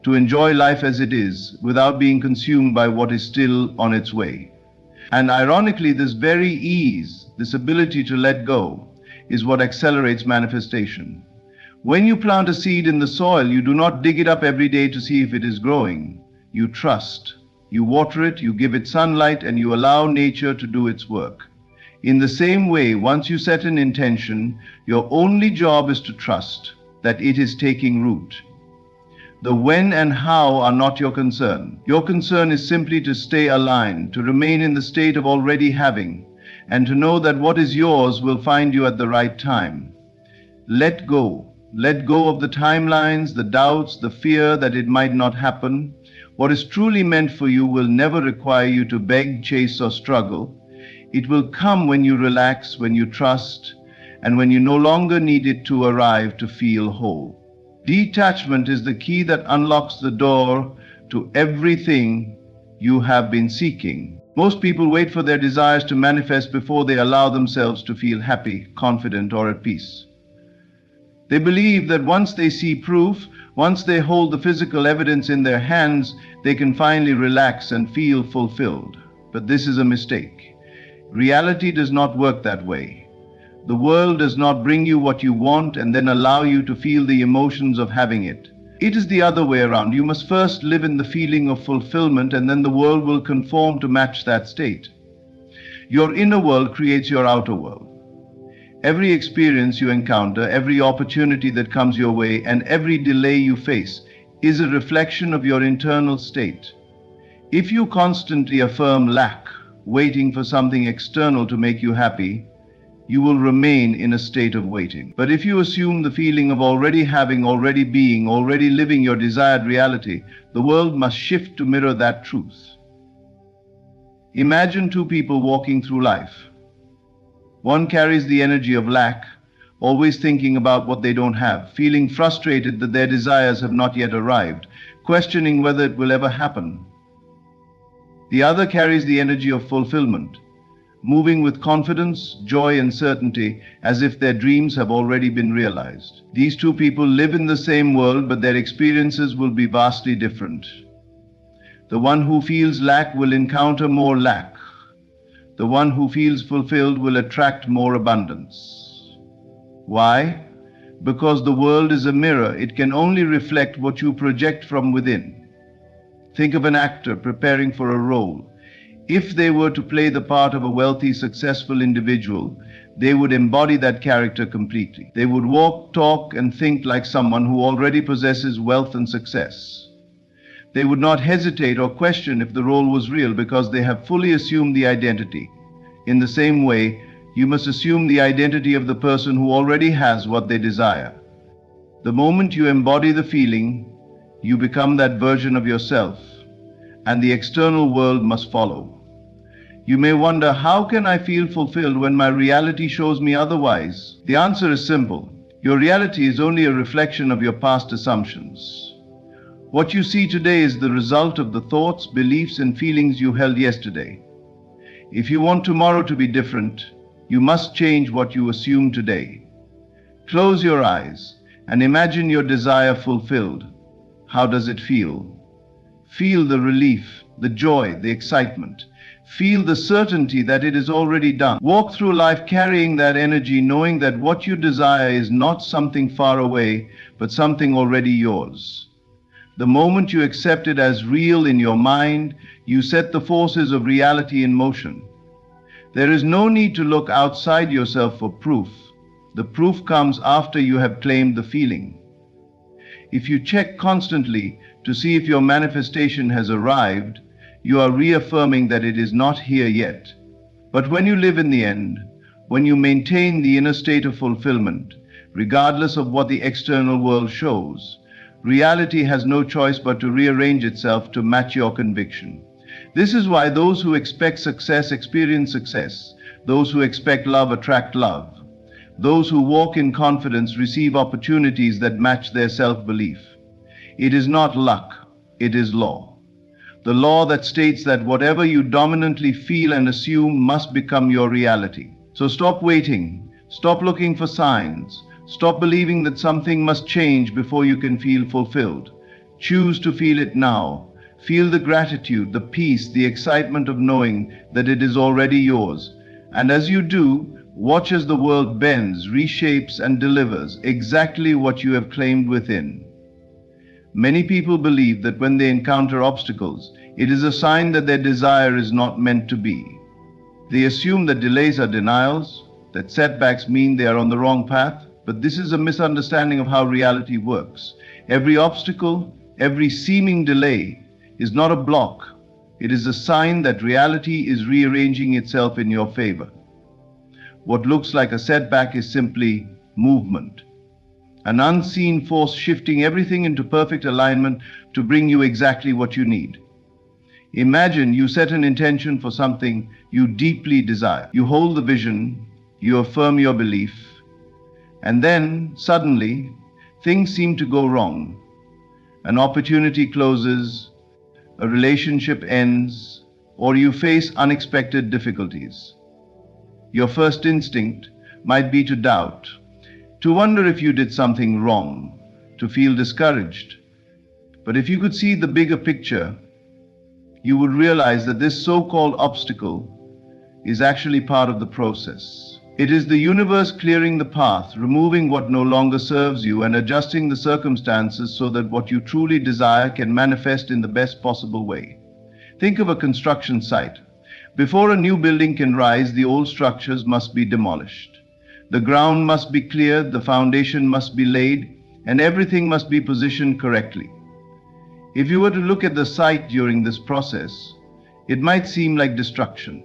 to enjoy life as it is without being consumed by what is still on its way. And ironically, this very ease, this ability to let go, is what accelerates manifestation. When you plant a seed in the soil, you do not dig it up every day to see if it is growing. You trust. You water it, you give it sunlight, and you allow nature to do its work. In the same way, once you set an intention, your only job is to trust that it is taking root. The when and how are not your concern. Your concern is simply to stay aligned, to remain in the state of already having, and to know that what is yours will find you at the right time. Let go. Let go of the timelines, the doubts, the fear that it might not happen. What is truly meant for you will never require you to beg, chase, or struggle. It will come when you relax, when you trust, and when you no longer need it to arrive to feel whole. Detachment is the key that unlocks the door to everything you have been seeking. Most people wait for their desires to manifest before they allow themselves to feel happy, confident, or at peace. They believe that once they see proof, once they hold the physical evidence in their hands, they can finally relax and feel fulfilled. But this is a mistake. Reality does not work that way. The world does not bring you what you want and then allow you to feel the emotions of having it. It is the other way around. You must first live in the feeling of fulfillment, and then the world will conform to match that state. Your inner world creates your outer world. Every experience you encounter, every opportunity that comes your way, and every delay you face is a reflection of your internal state. If you constantly affirm lack, waiting for something external to make you happy, you will remain in a state of waiting. But if you assume the feeling of already having, already being, already living your desired reality, the world must shift to mirror that truth. Imagine two people walking through life. One carries the energy of lack, always thinking about what they don't have, feeling frustrated that their desires have not yet arrived, questioning whether it will ever happen. The other carries the energy of fulfillment, moving with confidence, joy, and certainty, as if their dreams have already been realized. These two people live in the same world, but their experiences will be vastly different. The one who feels lack will encounter more lack. The one who feels fulfilled will attract more abundance. Why? Because the world is a mirror. It can only reflect what you project from within. Think of an actor preparing for a role. If they were to play the part of a wealthy, successful individual, they would embody that character completely. They would walk, talk, and think like someone who already possesses wealth and success. They would not hesitate or question if the role was real because they have fully assumed the identity. In the same way, you must assume the identity of the person who already has what they desire. The moment you embody the feeling, you become that version of yourself, and the external world must follow. You may wonder, how can I feel fulfilled when my reality shows me otherwise? The answer is simple. Your reality is only a reflection of your past assumptions. What you see today is the result of the thoughts, beliefs, and feelings you held yesterday. If you want tomorrow to be different, you must change what you assume today. Close your eyes and imagine your desire fulfilled. How does it feel? Feel the relief, the joy, the excitement. Feel the certainty that it is already done. Walk through life carrying that energy, knowing that what you desire is not something far away, but something already yours. The moment you accept it as real in your mind, you set the forces of reality in motion. There is no need to look outside yourself for proof. The proof comes after you have claimed the feeling. If you check constantly to see if your manifestation has arrived, you are reaffirming that it is not here yet. But when you live in the end, when you maintain the inner state of fulfillment, regardless of what the external world shows, reality has no choice but to rearrange itself to match your conviction. This is why those who expect success experience success. Those who expect love attract love. Those who walk in confidence receive opportunities that match their self-belief. It is not luck, it is law. The law that states that whatever you dominantly feel and assume must become your reality. So stop waiting, stop looking for signs, stop believing that something must change before you can feel fulfilled. Choose to feel it now. Feel the gratitude, the peace, the excitement of knowing that it is already yours. And as you do, watch as the world bends, reshapes, and delivers exactly what you have claimed within. Many people believe that when they encounter obstacles, it is a sign that their desire is not meant to be. They assume that delays are denials, that setbacks mean they are on the wrong path, but this is a misunderstanding of how reality works. Every obstacle, every seeming delay is not a block. It is a sign that reality is rearranging itself in your favor. What looks like a setback is simply movement. an unseen force shifting everything into perfect alignment to bring you exactly what you need. Imagine you set an intention for something you deeply desire. You hold the vision, you affirm your belief, and then, suddenly, things seem to go wrong. An opportunity closes, a relationship ends, or you face unexpected difficulties. Your first instinct might be to doubt, to wonder if you did something wrong, to feel discouraged. But if you could see the bigger picture, you would realize that this so-called obstacle is actually part of the process. It is the universe clearing the path, removing what no longer serves you, and adjusting the circumstances so that what you truly desire can manifest in the best possible way. Think of a construction site. Before a new building can rise, the old structures must be demolished. The ground must be cleared, the foundation must be laid, and everything must be positioned correctly. If you were to look at the site during this process, it might seem like destruction,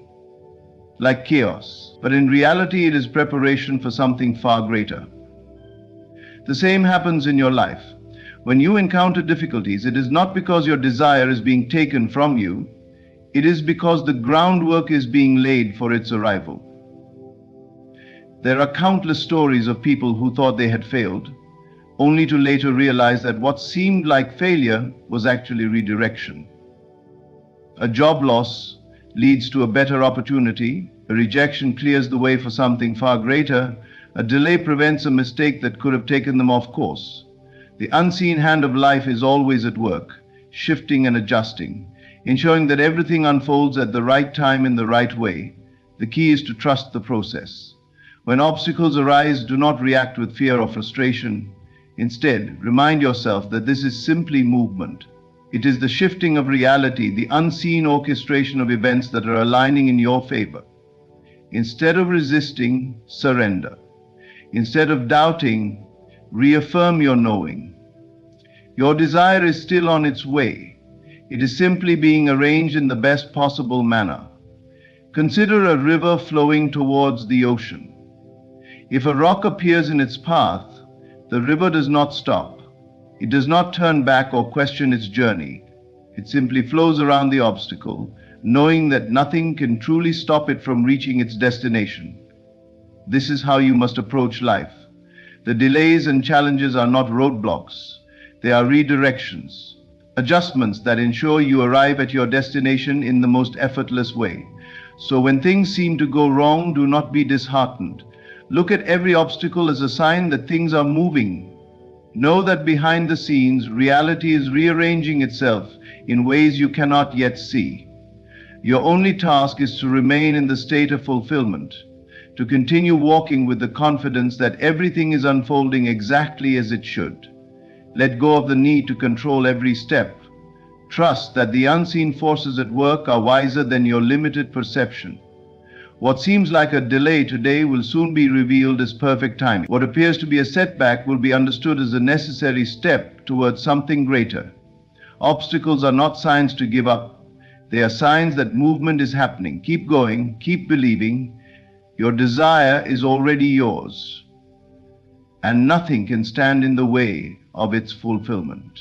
like chaos, but in reality it is preparation for something far greater. The same happens in your life. When you encounter difficulties, it is not because your desire is being taken from you, it is because the groundwork is being laid for its arrival. There are countless stories of people who thought they had failed, only to later realize that what seemed like failure was actually redirection. A job loss leads to a better opportunity, a rejection clears the way for something far greater, a delay prevents a mistake that could have taken them off course. The unseen hand of life is always at work, shifting and adjusting, ensuring that everything unfolds at the right time in the right way. The key is to trust the process. When obstacles arise, do not react with fear or frustration. Instead, remind yourself that this is simply movement. It is the shifting of reality, the unseen orchestration of events that are aligning in your favor. Instead of resisting, surrender. Instead of doubting, reaffirm your knowing. Your desire is still on its way. It is simply being arranged in the best possible manner. Consider a river flowing towards the ocean. If a rock appears in its path, the river does not stop. It does not turn back or question its journey. It simply flows around the obstacle, knowing that nothing can truly stop it from reaching its destination. This is how you must approach life. The delays and challenges are not roadblocks. They are redirections, adjustments that ensure you arrive at your destination in the most effortless way. So when things seem to go wrong, do not be disheartened. Look at every obstacle as a sign that things are moving. Know that behind the scenes, reality is rearranging itself in ways you cannot yet see. Your only task is to remain in the state of fulfillment, to continue walking with the confidence that everything is unfolding exactly as it should. Let go of the need to control every step. Trust that the unseen forces at work are wiser than your limited perception. What seems like a delay today will soon be revealed as perfect timing. What appears to be a setback will be understood as a necessary step towards something greater. Obstacles are not signs to give up. They are signs that movement is happening. Keep going, keep believing. Your desire is already yours, and nothing can stand in the way of its fulfillment.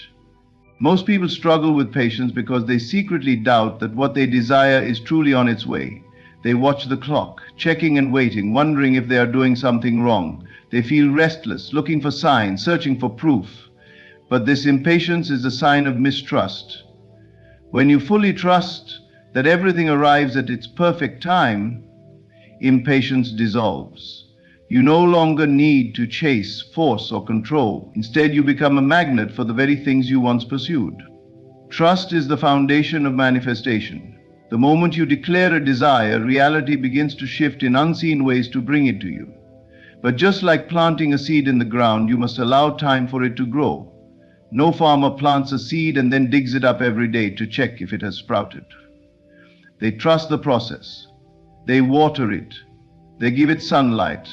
Most people struggle with patience because they secretly doubt that what they desire is truly on its way. They watch the clock, checking and waiting, wondering if they are doing something wrong. They feel restless, looking for signs, searching for proof. But this impatience is a sign of mistrust. When you fully trust that everything arrives at its perfect time, impatience dissolves. You no longer need to chase, force, or control. Instead, you become a magnet for the very things you once pursued. Trust is the foundation of manifestation. The moment you declare a desire, reality begins to shift in unseen ways to bring it to you. But just like planting a seed in the ground, you must allow time for it to grow. No farmer plants a seed and then digs it up every day to check if it has sprouted. They trust the process. They water it. They give it sunlight.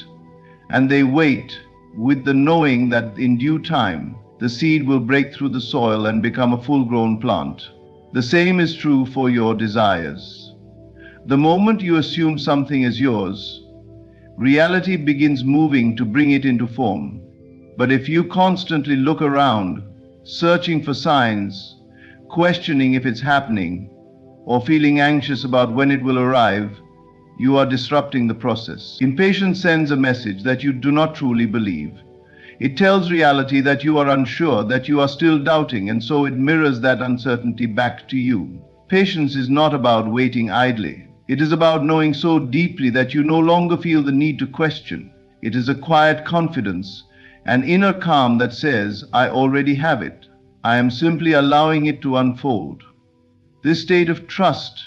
And they wait with the knowing that in due time, the seed will break through the soil and become a full-grown plant. The same is true for your desires. The moment you assume something is yours, reality begins moving to bring it into form. But if you constantly look around, searching for signs, questioning if it's happening, or feeling anxious about when it will arrive, you are disrupting the process. Impatience sends a message that you do not truly believe. It tells reality that you are unsure, that you are still doubting, and so it mirrors that uncertainty back to you. Patience is not about waiting idly. It is about knowing so deeply that you no longer feel the need to question. It is a quiet confidence, an inner calm that says, I already have it. I am simply allowing it to unfold. This state of trust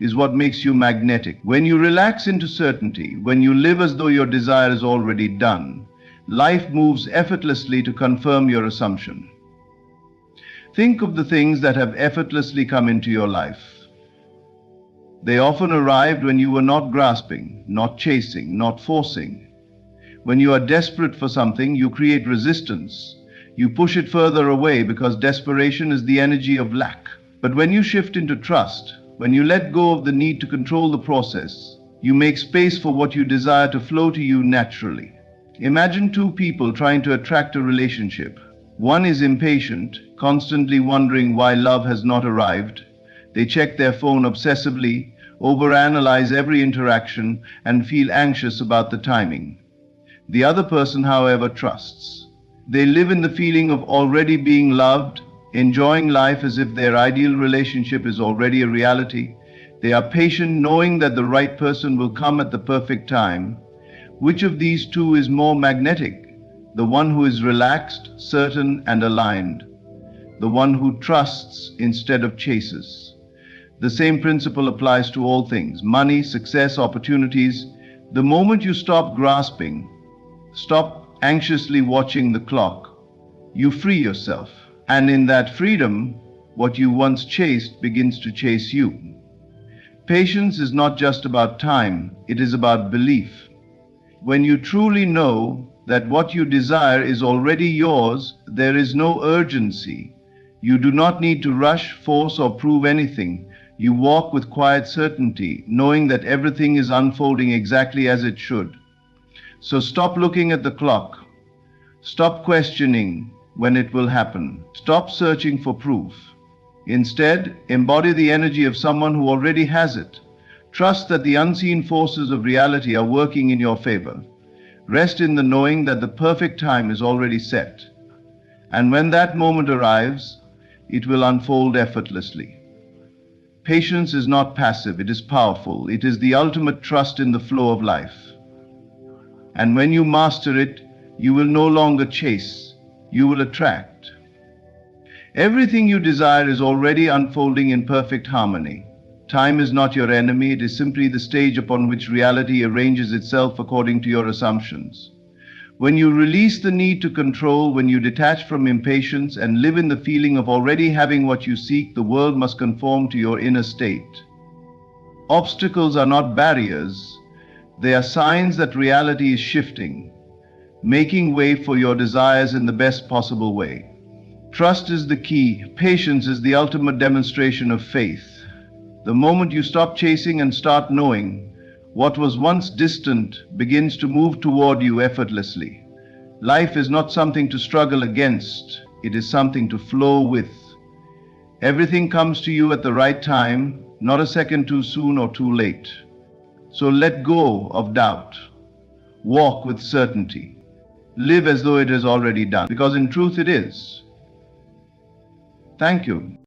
is what makes you magnetic. When you relax into certainty, when you live as though your desire is already done, life moves effortlessly to confirm your assumption. Think of the things that have effortlessly come into your life. They often arrived when you were not grasping, not chasing, not forcing. When you are desperate for something, you create resistance. You push it further away because desperation is the energy of lack. But when you shift into trust, when you let go of the need to control the process, you make space for what you desire to flow to you naturally. Imagine two people trying to attract a relationship. One is impatient, constantly wondering why love has not arrived. They check their phone obsessively, overanalyze every interaction, and feel anxious about the timing. The other person, however, trusts. They live in the feeling of already being loved, enjoying life as if their ideal relationship is already a reality. They are patient, knowing that the right person will come at the perfect time. Which of these two is more magnetic? The one who is relaxed, certain, and aligned. The one who trusts instead of chases. The same principle applies to all things: money, success, opportunities. The moment you stop grasping, stop anxiously watching the clock, you free yourself. And in that freedom, what you once chased begins to chase you. Patience is not just about time, it is about belief. When you truly know that what you desire is already yours, there is no urgency. You do not need to rush, force, or prove anything. You walk with quiet certainty, knowing that everything is unfolding exactly as it should. So stop looking at the clock. Stop questioning when it will happen. Stop searching for proof. Instead, embody the energy of someone who already has it. Trust that the unseen forces of reality are working in your favor. Rest in the knowing that the perfect time is already set. And when that moment arrives, it will unfold effortlessly. Patience is not passive, it is powerful. It is the ultimate trust in the flow of life. And when you master it, you will no longer chase, you will attract. Everything you desire is already unfolding in perfect harmony. Time is not your enemy, it is simply the stage upon which reality arranges itself according to your assumptions. When you release the need to control, when you detach from impatience and live in the feeling of already having what you seek, the world must conform to your inner state. Obstacles are not barriers, they are signs that reality is shifting, making way for your desires in the best possible way. Trust is the key. Patience is the ultimate demonstration of faith. The moment you stop chasing and start knowing, what was once distant begins to move toward you effortlessly. Life is not something to struggle against, it is something to flow with. Everything comes to you at the right time, not a second too soon or too late. So let go of doubt. Walk with certainty. Live as though it is already done, because in truth it is. Thank you.